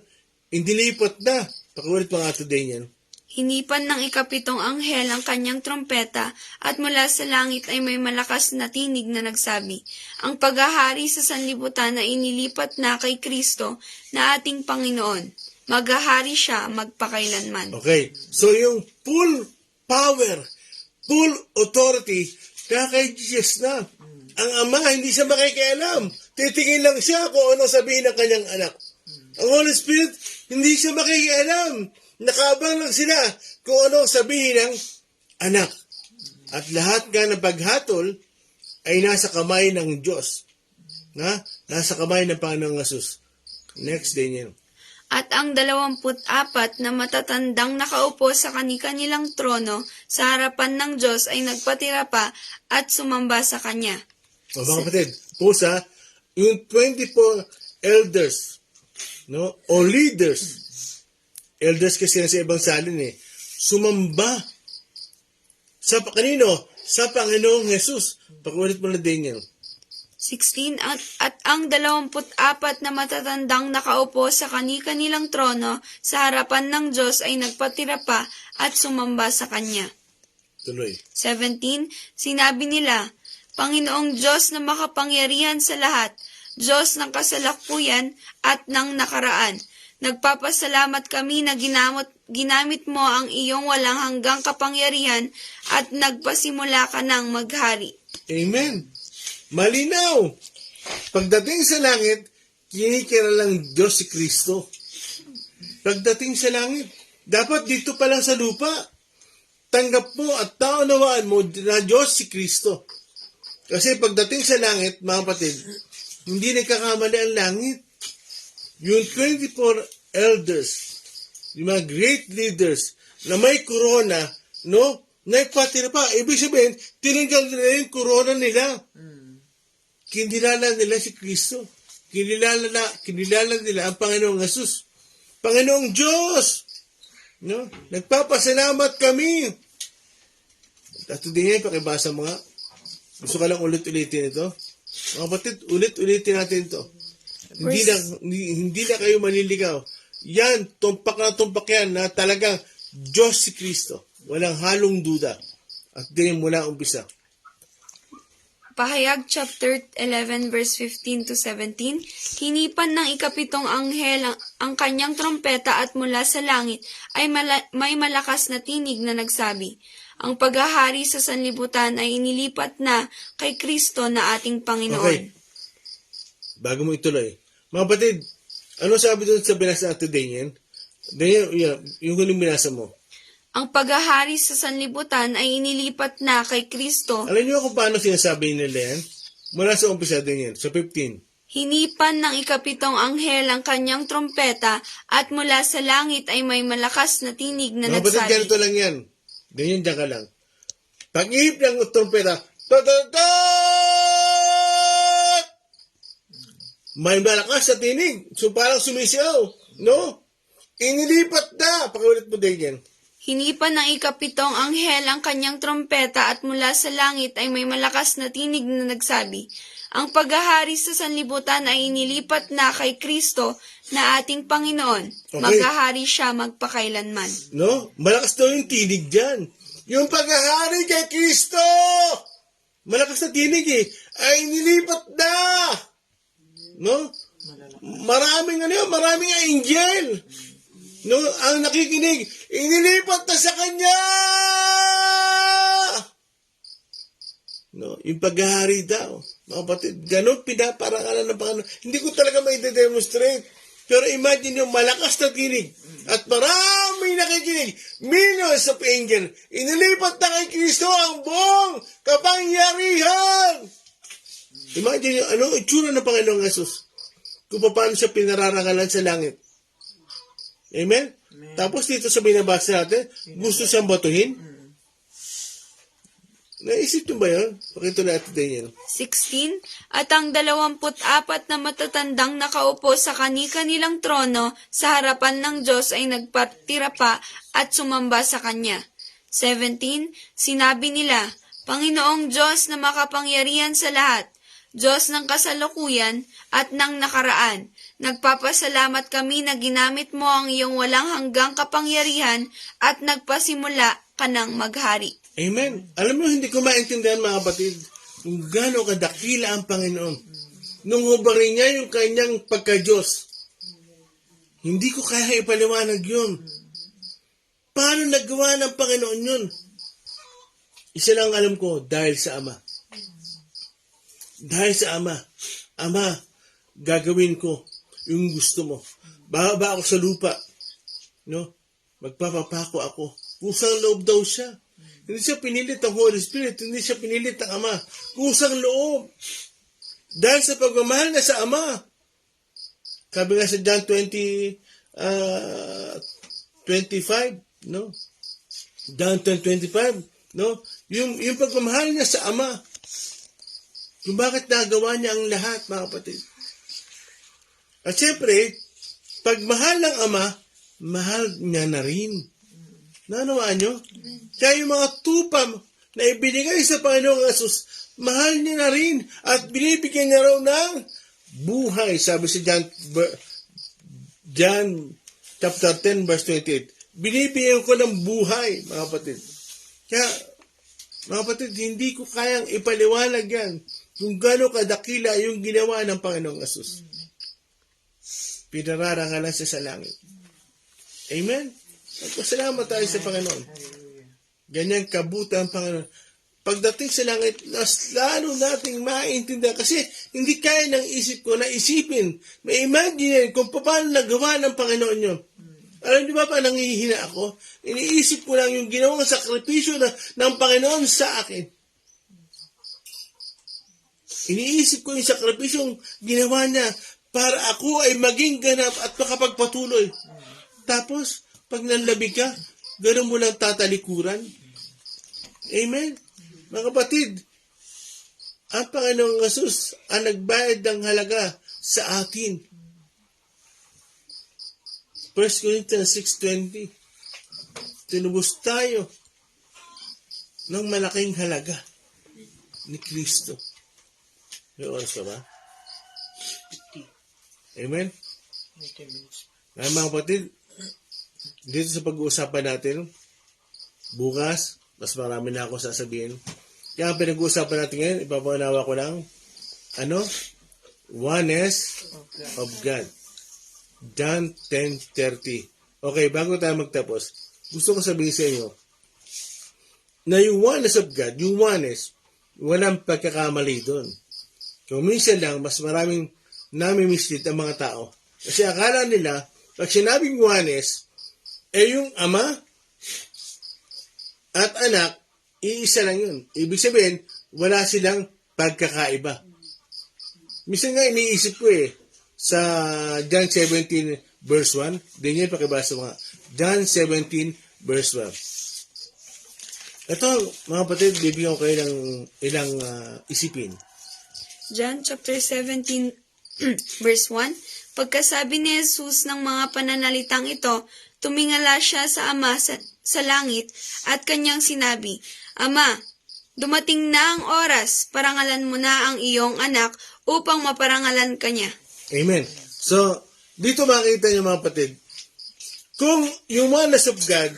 indilipat na. Pakiulit pa nga today niyan. Hinipan ng ikapitong anghel ang kanyang trompeta at mula sa langit ay may malakas na tinig na nagsabi, ang paghahari sa sanlibutan ay inilipat na kay Kristo na ating Panginoon. Maghahari siya magpakailanman. Okay, so yung full power, full authority, kay Jesus na. Ang Ama, hindi siya makikialam. Titingin lang siya kung ano sabihin ng kanyang anak. Ang Holy Spirit, hindi siya makikialam. Nakaabang lang sila kung ano sabihin ng anak. At lahat nga ng paghatol ay nasa kamay ng Diyos. Nasa kamay ng Panginoong Hesus. Next day niya. At ang 24 na matatandang nakaupo sa kani-kanilang trono sa harapan ng Diyos ay nagpatira pa at sumamba sa Kanya. O mga kapatid, pusa, yung 24 elders, no, o leaders, elders kasi na sa ibang salin sumamba sa kanino? Sa Panginoong Hesus. Pakulit mo na din yan. 16 at ang 24 na matatandang nakaupo sa kani-kanilang trono sa harapan ng Diyos ay nagpatira pa at sumamba sa Kanya. Tuloy. 17, sinabi nila, Panginoong Diyos na makapangyarihan sa lahat, Diyos ng kasalukkuyan at ng nakaraan, nagpapasalamat kami na ginamit mo ang iyong walang hanggang kapangyarihan at nagpasimula ka ng maghari. Amen. Malinaw. Pagdating sa langit, kinikiralang Diyos si Kristo. Pagdating sa langit, dapat dito pa lang sa lupa, tanggap mo at taunawaan mo na Diyos si Kristo. Kasi pagdating sa langit, mga kapatid, hindi nagkakamali ang langit. Yung 24 elders, yung mga great leaders na may corona, no, nagpatira pa. Ibig sabihin, tinanggal nila yung corona nila. Kinilala nila si Kristo. Kinilala nila ang Panginoong Hesus. Panginoong Diyos! No? Nagpapasalamat kami. At din yan, pakibasa mo nga. Gusto ka lang ulit-ulitin ito? Mga kapatid, ulit-ulitin natin ito. Hindi na kayo maliligaw. Yan, tumpak na tumpak yan na talagang Diyos si Kristo. Walang halong duda. At din mula umpisa. Pahayag chapter 11 verse 15 to 17, hinipan ng ikapitong anghel ang kanyang trompeta at mula sa langit ay may malakas na tinig na nagsabi, ang paghahari sa sanlibutan ay inilipat na kay Kristo na ating Panginoon. Okay. Bago mo ituloy. Mga batid, ano sabi doon sa binasa natin Daniel? Daniel, yung huling binasa mo. Ang paghahari sa sanlibutan ay inilipat na kay Kristo. Alam niyo kung paano sinasabi nila yan? Mula sa umpisa din yan, sa 15. Hinipan ng ikapitong anghel ang kanyang trompeta at mula sa langit ay may malakas na tinig na Mga batid, nagsabi. ganito lang yan. Ganyan dyan ka lang. Pag-ihip ng trompeta, tatatat! May malakas na tinig. So parang sumisiyaw. No? Inilipat na. Pakiulit mo din yan. Hinipan ng ikapitong anghel ang kanyang trompeta at mula sa langit ay may malakas na tinig na nagsabi, ang paghahari sa sanlibutan ay inilipat na kay Kristo na ating Panginoon. Okay. Maghahari siya magpakailanman. No? Malakas daw yung tinig dyan. Yung paghahari kay Kristo! Malakas na tinig ay nilipat na! No? Maraming angel! No, ang nakikinig, inilipat na sa Kanya! No? Yung paghahari daw. Mga kapatid, ganun pinaparangalan ng Panginoon. Hindi ko talaga mai-demonstrate. Pero imagine yung malakas na tinig at maraming nakikinig. Millions of angel. Inilipat na kay Kristo ang buong kapangyarihan. Imagine yung itsura ng Panginoong Jesus. Kung paano siya pinararangalan sa langit. Amen? Tapos dito sa binabasa natin, gusto siyang batuhin. Naisip nyo ba yun? Pakita natin din yun. 16. At ang 24 na matatandang nakaupo sa kani-kanilang trono sa harapan ng Diyos ay nagpatira pa at sumamba sa Kanya. 17. Sinabi nila, Panginoong Diyos na makapangyarihan sa lahat, Diyos ng kasalukuyan at ng nakaraan, nagpapasalamat kami na ginamit mo ang iyong walang hanggang kapangyarihan at nagpasimula ka ng maghari. Amen. Alam mo, hindi ko maintindihan mga kapatid kung gaano kadakila ang Panginoon. Nung hubarin niya yung kanyang pagka-Diyos, hindi ko kaya ipaliwanag yun. Paano nagawa ng Panginoon yun? Isa lang alam ko, dahil sa Ama. Dahil sa Ama. Ama, gagawin ko yung gusto mo. Bababa ako sa lupa. No? Magpapapako ako. Kusang loob daw siya. Hindi siya pinilit ang Holy Spirit. Hindi siya pinilit ang Ama. Kusang loob. Dahil sa pagmamahal na sa Ama. Sabi nga sa John 20:25, no? John 10:25, no? Yung pagmamahal niya sa Ama. Kung bakit nagawa niya ang lahat, mga kapatid. At siyempre, pagmahal ng Ama, mahal niya na rin. Nanawaan nyo? Kaya yung mga tupa na ibinigay sa Panginoong Jesus, mahal niya na rin at binibigyan niya raw ng buhay. Sabi si John chapter 10 verse 28. Binibigyan ko ng buhay, mga kapatid. Kaya, mga kapatid, hindi ko kayang ipaliwanag yan kung gaano kadakila yung ginawa ng Panginoong Jesus. Pinararangalan siya sa langit. Amen? Magpasalamat tayo sa Panginoon. Ganyan kabuti ang Panginoon. Pagdating sa langit, lalo nating maintindihan kasi hindi kaya ng isip ko na isipin, may imagine kung paano nagawa ng Panginoon yun. Alam niyo ba pa nangihina ako? Iniisip ko lang yung ginawang sakripisyo ng Panginoon sa akin. Iniisip ko yung sakripisyong ginawa niya para ako ay maging ganap at makapagpatuloy. Tapos, pag nanlabig ka, gano'n mo lang tatalikuran. Amen? Mga kapatid, ang Panginoong Jesus ang nagbayad ng halaga sa atin. 1 Corinthians 6:20, tinubos tayo ng malaking halaga ni Kristo. May oras ka ba? Amen? Mga kapatid, dito sa pag-uusapan natin, bukas, mas marami na ako sasabihin. Kaya ang pinag-uusapan natin ngayon, ipapanawa ko lang, oneness of God. John 10:30. Okay, bago tayo magtapos, gusto ko sabihin sa inyo, na yung oneness of God, yung oneness, walang pagkakamali doon. Kung minsan lang, mas maraming nami-mislead ang mga tao. Kasi akala nila, pag sinabing oneness, yung Ama at Anak, iisa lang yun. Ibig sabihin, wala silang pagkakaiba. Minsan nga iniisip ko sa John 17 verse 1, din nyo pakibasa mga, John 17 verse 1. Ito, mga kapatid, bibigyan ko kayo ng ilang isipin. John chapter 17 verse 1. Pagkasabi ni Jesus ng mga pananalitang ito, tumingala siya sa Ama sa langit at kanyang sinabi, Ama, dumating na ang oras, parangalan mo na ang iyong anak upang maparangalan ka niya. Amen. So, dito makikita niyo mga kapatid, kung yung oneness of God,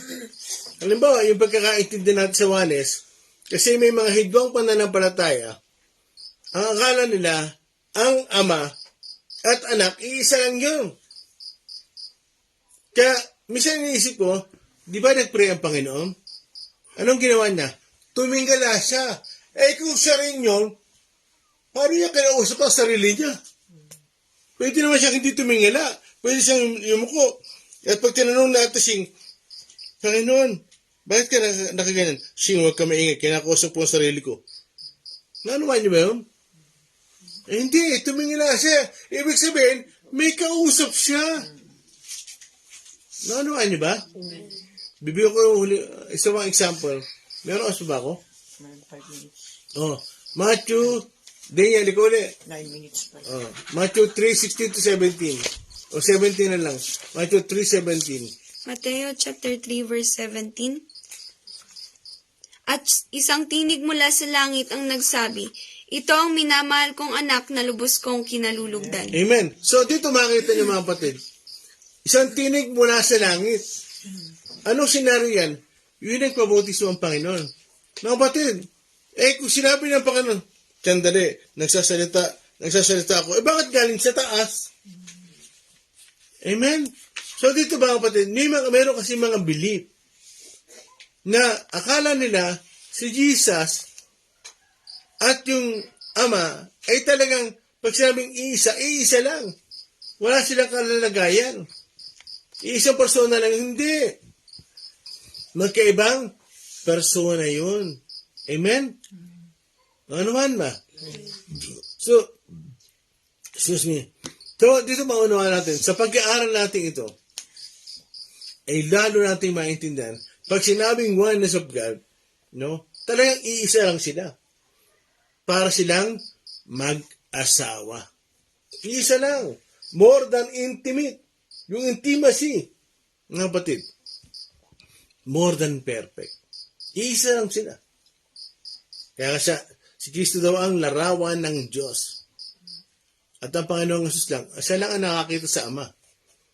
halimbawa, yung pagkakaintindi natin sa oneness, kasi may mga hidwang pananampalataya, ang akala nila, ang Ama at Anak, iisa lang yun. Kaya, minsan iniisip ko, di ba nag-pray ang Panginoon? Anong ginawa niya? Tumingala siya. Eh kung siya rin yun, paano niya kinausap ang sarili niya? Pwede naman siya hindi tumingala. Pwede siyang yumuko. At pag tinanong natin siyang, Panginoon, bakit ka nakaganyan? Sing, huwag ka maingay. Kinakausap po ang sarili ko. Nanuman niyo ba yun? Eh, hindi. Tumingala siya. Ibig sabihin, may kausap siya. Nanuman niyo ba? Bibigyan ko isa pang example. Meron oras pa ba ako? 5 minutes. Oh, Matthew, Daniel, ikaw ulit. 9 minutes pa. Oh, Matthew 3:16 to 17. O 17 na lang. Matthew 3:17. Mateo chapter 3 verse 17. At isang tinig mula sa langit ang nagsabi, ito ang minamahal kong anak na lubos kong kinalulugdan. Amen. So dito makita niyo mga kapatid. Isang tinig mula sa langit. Anong senaryo yan? Yun ang pabautismo ang Panginoon. Mga kapatid, kung sinabi ng Panginoon, sandali, nagsasalita ako, bakit galing sa taas? Amen? So dito mga kapatid, meron kasi mga belief na akala nila si Jesus at yung Ama ay talagang pag sinabing iisa lang. Wala silang kalalagayan. Iisang persona lang, hindi. Magkaibang persona yun. Amen? Ano man ba? So, excuse me. So, dito maunawa natin, sa pag-aaral natin ito, ay lalo natin maintindihan, pag sinabing oneness of God, no, talagang iisa lang sila. Para silang mag-asawa. Iisa lang. More than intimate. Yung intimacy, mga kapatid, more than perfect. Iisa lang sila. Kaya si Kristo daw ang larawan ng Diyos. At ang Panginoong Jesus lang, siya lang ang nakakita sa Ama.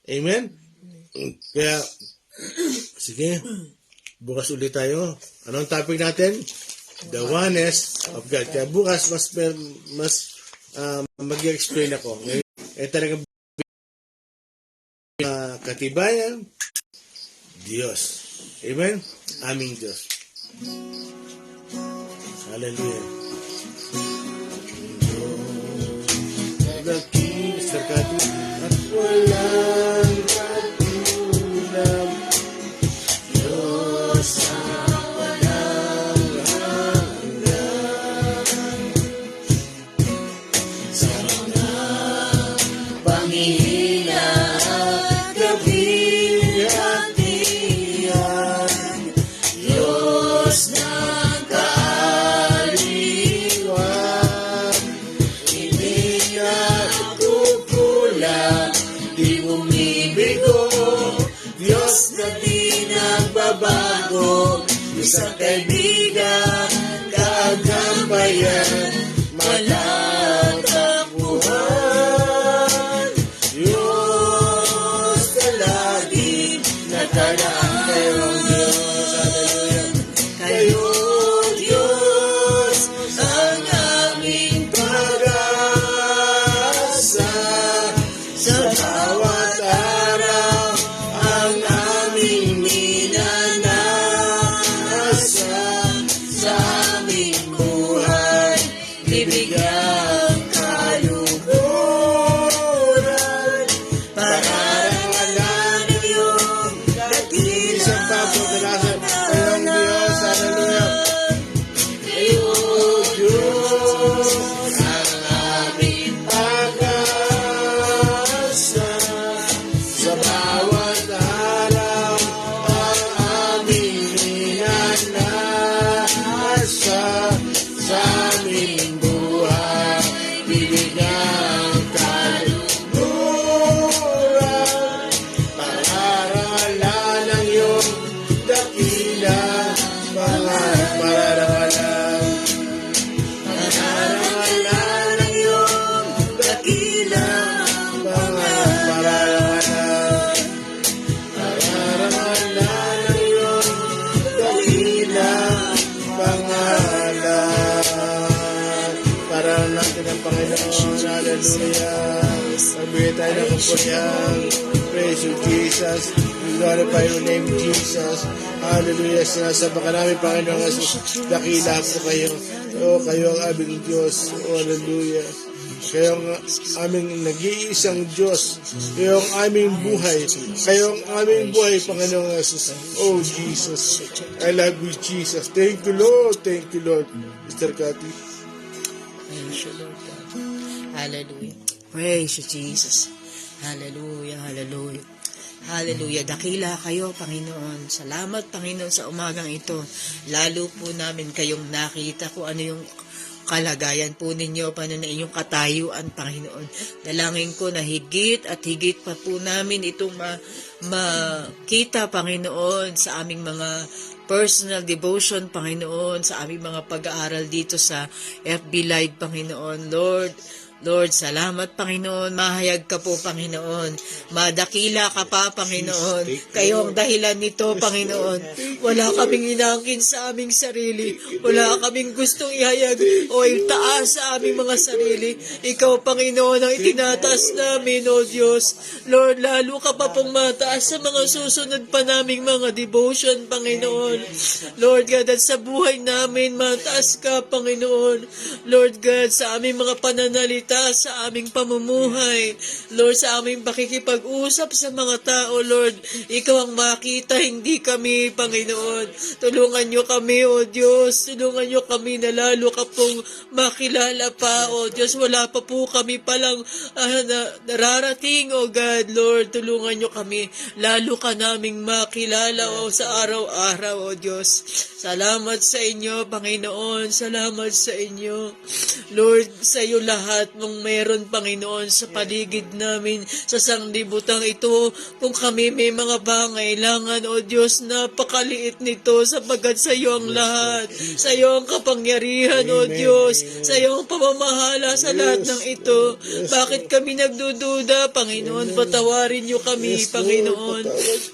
Amen? Kaya, sige, bukas ulit tayo. Anong topic natin? The oneness of God. Kaya bukas, mag-explain ako. Talagang katibayan, Diyos. Amen? Aming Diyos. Hallelujah. Laki sa kati at walang katulad. Diyos sa walang hanggan. Sa mga pangihina at gabi at iyan, Diyos na kaaliwan. Hindi ka kukula, di bumibigo, Diyos na di nagbabago. Isang kaibigan, kagampayan, malatakbuhan. Diyos na lagi, nakadaan kayong Diyos. Hallelujah. Kayo, Diyos, ang aming pag-asa. Sa bawat araw, ang aming minanasa. Sa aming buhay, bibigyan kaluguran. Pararangalan iyong dakilang Diyos. Hallelujah. Kayo, Diyos, ang aming pag-asa. Sa bawat araw, ang aming minanasa. Sa aming buhay, bibigyan kaluguran. Pararangalan ang iyong dakilang pararangalan. Pararangalan ang iyong dakilang pararangalan. Pararangalan ang iyong dakilang pangalan. Pararan natin ang Panginoon. Hallelujah. Magbigay tayo ng kapurihan. Praise you, Jesus. We glorify your name, Jesus. Hallelujah. Sinasamba ka namin, Panginoon Jesus. Dakila po kayo. Kayo ang aming Diyos. Hallelujah. Kayo ang aming nag-iisang Diyos. Kayo ang aming buhay. Kayo ang aming buhay, Panginoong Jesus. Oh, Jesus. I love you, Jesus. Thank you, Lord. Thank you, Lord. Mr. Cathy. Praise you, Lord God. Hallelujah. Praise you, Jesus. Hallelujah, hallelujah. Hallelujah. Dakila kayo, Panginoon. Salamat, Panginoon, sa umagang ito. Lalo po namin kayong nakita kung ano yung kalagayan po ninyo, paano na inyong katayuan, Panginoon. Dalangin ko na higit at higit pa po namin itong makita, Panginoon, sa aming mga personal devotion, Panginoon, sa aming mga pag-aaral dito sa FB Live, Panginoon. Lord, salamat, Panginoon. Mahayag ka po, Panginoon. Madakila ka pa, Panginoon. Kayo ang dahilan nito, Panginoon. Wala kaming inaangkin sa aming sarili. Wala kaming gustong ihayag o itaas sa aming mga sarili. Ikaw, Panginoon, ang itinataas namin, O Diyos. Lord, lalo ka pa pong mataas sa mga susunod pa naming mga devotion, Panginoon. Lord God, at sa buhay namin, mataas ka, Panginoon. Lord God, sa aming mga pananalita, sa aming pamumuhay, Lord, sa aming pakikipag-usap sa mga tao, Lord, ikaw ang makita, hindi kami, Panginoon. Tulungan niyo kami, O Diyos. Tulungan niyo kami na lalo ka pong makilala pa, O Diyos. Wala pa po kami palang nararating, O God, Lord. Tulungan niyo kami. Lalo ka naming makilala, O sa araw-araw, O Diyos. Salamat sa inyo, Panginoon. Salamat sa inyo. Lord, sa iyo lahat mong meron, Panginoon, sa paligid namin, sa sanglibutan ito. Kung kami may mga pangailangan, O Diyos, napakaliit nito sapagkat sa iyo ang lahat. Sa iyo ang kapangyarihan, O Diyos. Sa iyo ang pamamahala sa lahat ng ito. Bakit kami nagdududa, Panginoon? Patawarin niyo kami, Panginoon.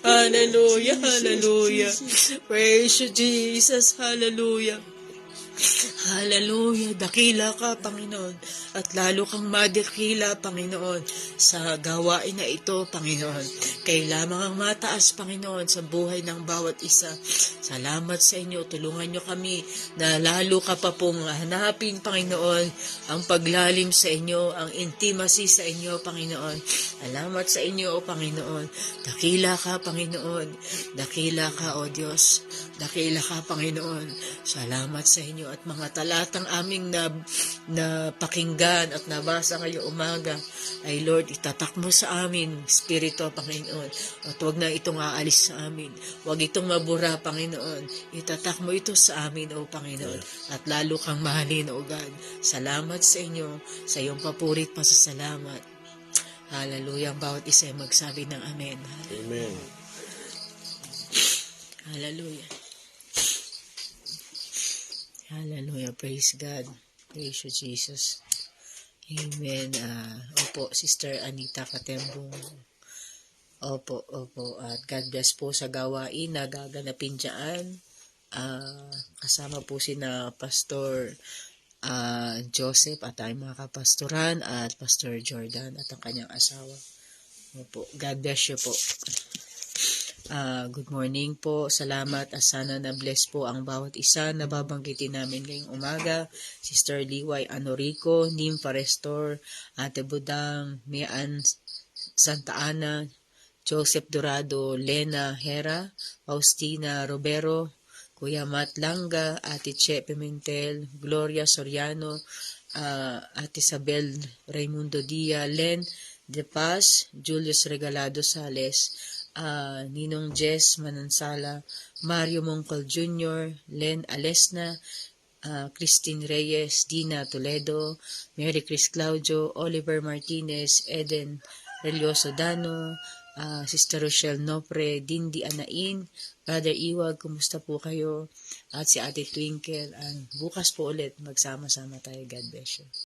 Hallelujah, hallelujah. Praise you, Jesus. Hallelujah. Hallelujah. Dakila ka, Panginoon. At lalo kang madakila, Panginoon, sa gawain na ito, Panginoon. Kayo lamang ang mataas, Panginoon, sa buhay ng bawat isa. Salamat sa inyo. Tulungan nyo kami na lalo ka pa pong hanapin, Panginoon, ang paglalim sa inyo, ang intimacy sa inyo, Panginoon. Salamat sa inyo, O Panginoon. Dakila ka, Panginoon. Dakila ka, O Diyos. Dakila ka, Panginoon. Salamat sa inyo at mga talatang aming napakinggan at nabasa ngayong umaga ay Lord, itatak mo sa amin, Espiritu, Panginoon. At huwag na itong aalis sa amin. Huwag itong mabura, Panginoon. Itatak mo ito sa amin, O Panginoon. At lalo kang mahalin, O God. Salamat sa inyo, sa iyong papurit pasasalamat. Hallelujah. Ang bawat isa ay magsabi ng Amen. Amen. Hallelujah. Hallelujah. Praise God. Praise you, Jesus. Amen. Opo, Sister Anita Katembong. Opo. At God bless po sa gawain na gaganapin dyan. Kasama po sina Pastor Joseph at ang mga kapastoran at Pastor Jordan at ang kanyang asawa. Opo. God bless you po. Good morning po. Salamat at sana na-bless po ang bawat isa na babanggitin namin ngayong umaga. Sister Liway Anorico, Nim Parestor, Ate Budang, Mian Santa Ana, Joseph Dorado, Lena Hera, Faustina Robero, Kuya Matt Langa, Ate Che Pimentel, Gloria Soriano, Ate Isabel Raimundo Dia, Len De Paz, Julius Regalado Sales, Ninong Jess Manansala, Mario Mongkol Jr., Len Alesna, Christine Reyes, Dina Toledo, Mary Chris Claudio, Oliver Martinez, Eden Relioso Dano, Sister Rochelle Nopre, Dindi Anain, Brother Iwag, kumusta po kayo? At si Ate Twinkle. Bukas po ulit, magsama-sama tayo. God bless you.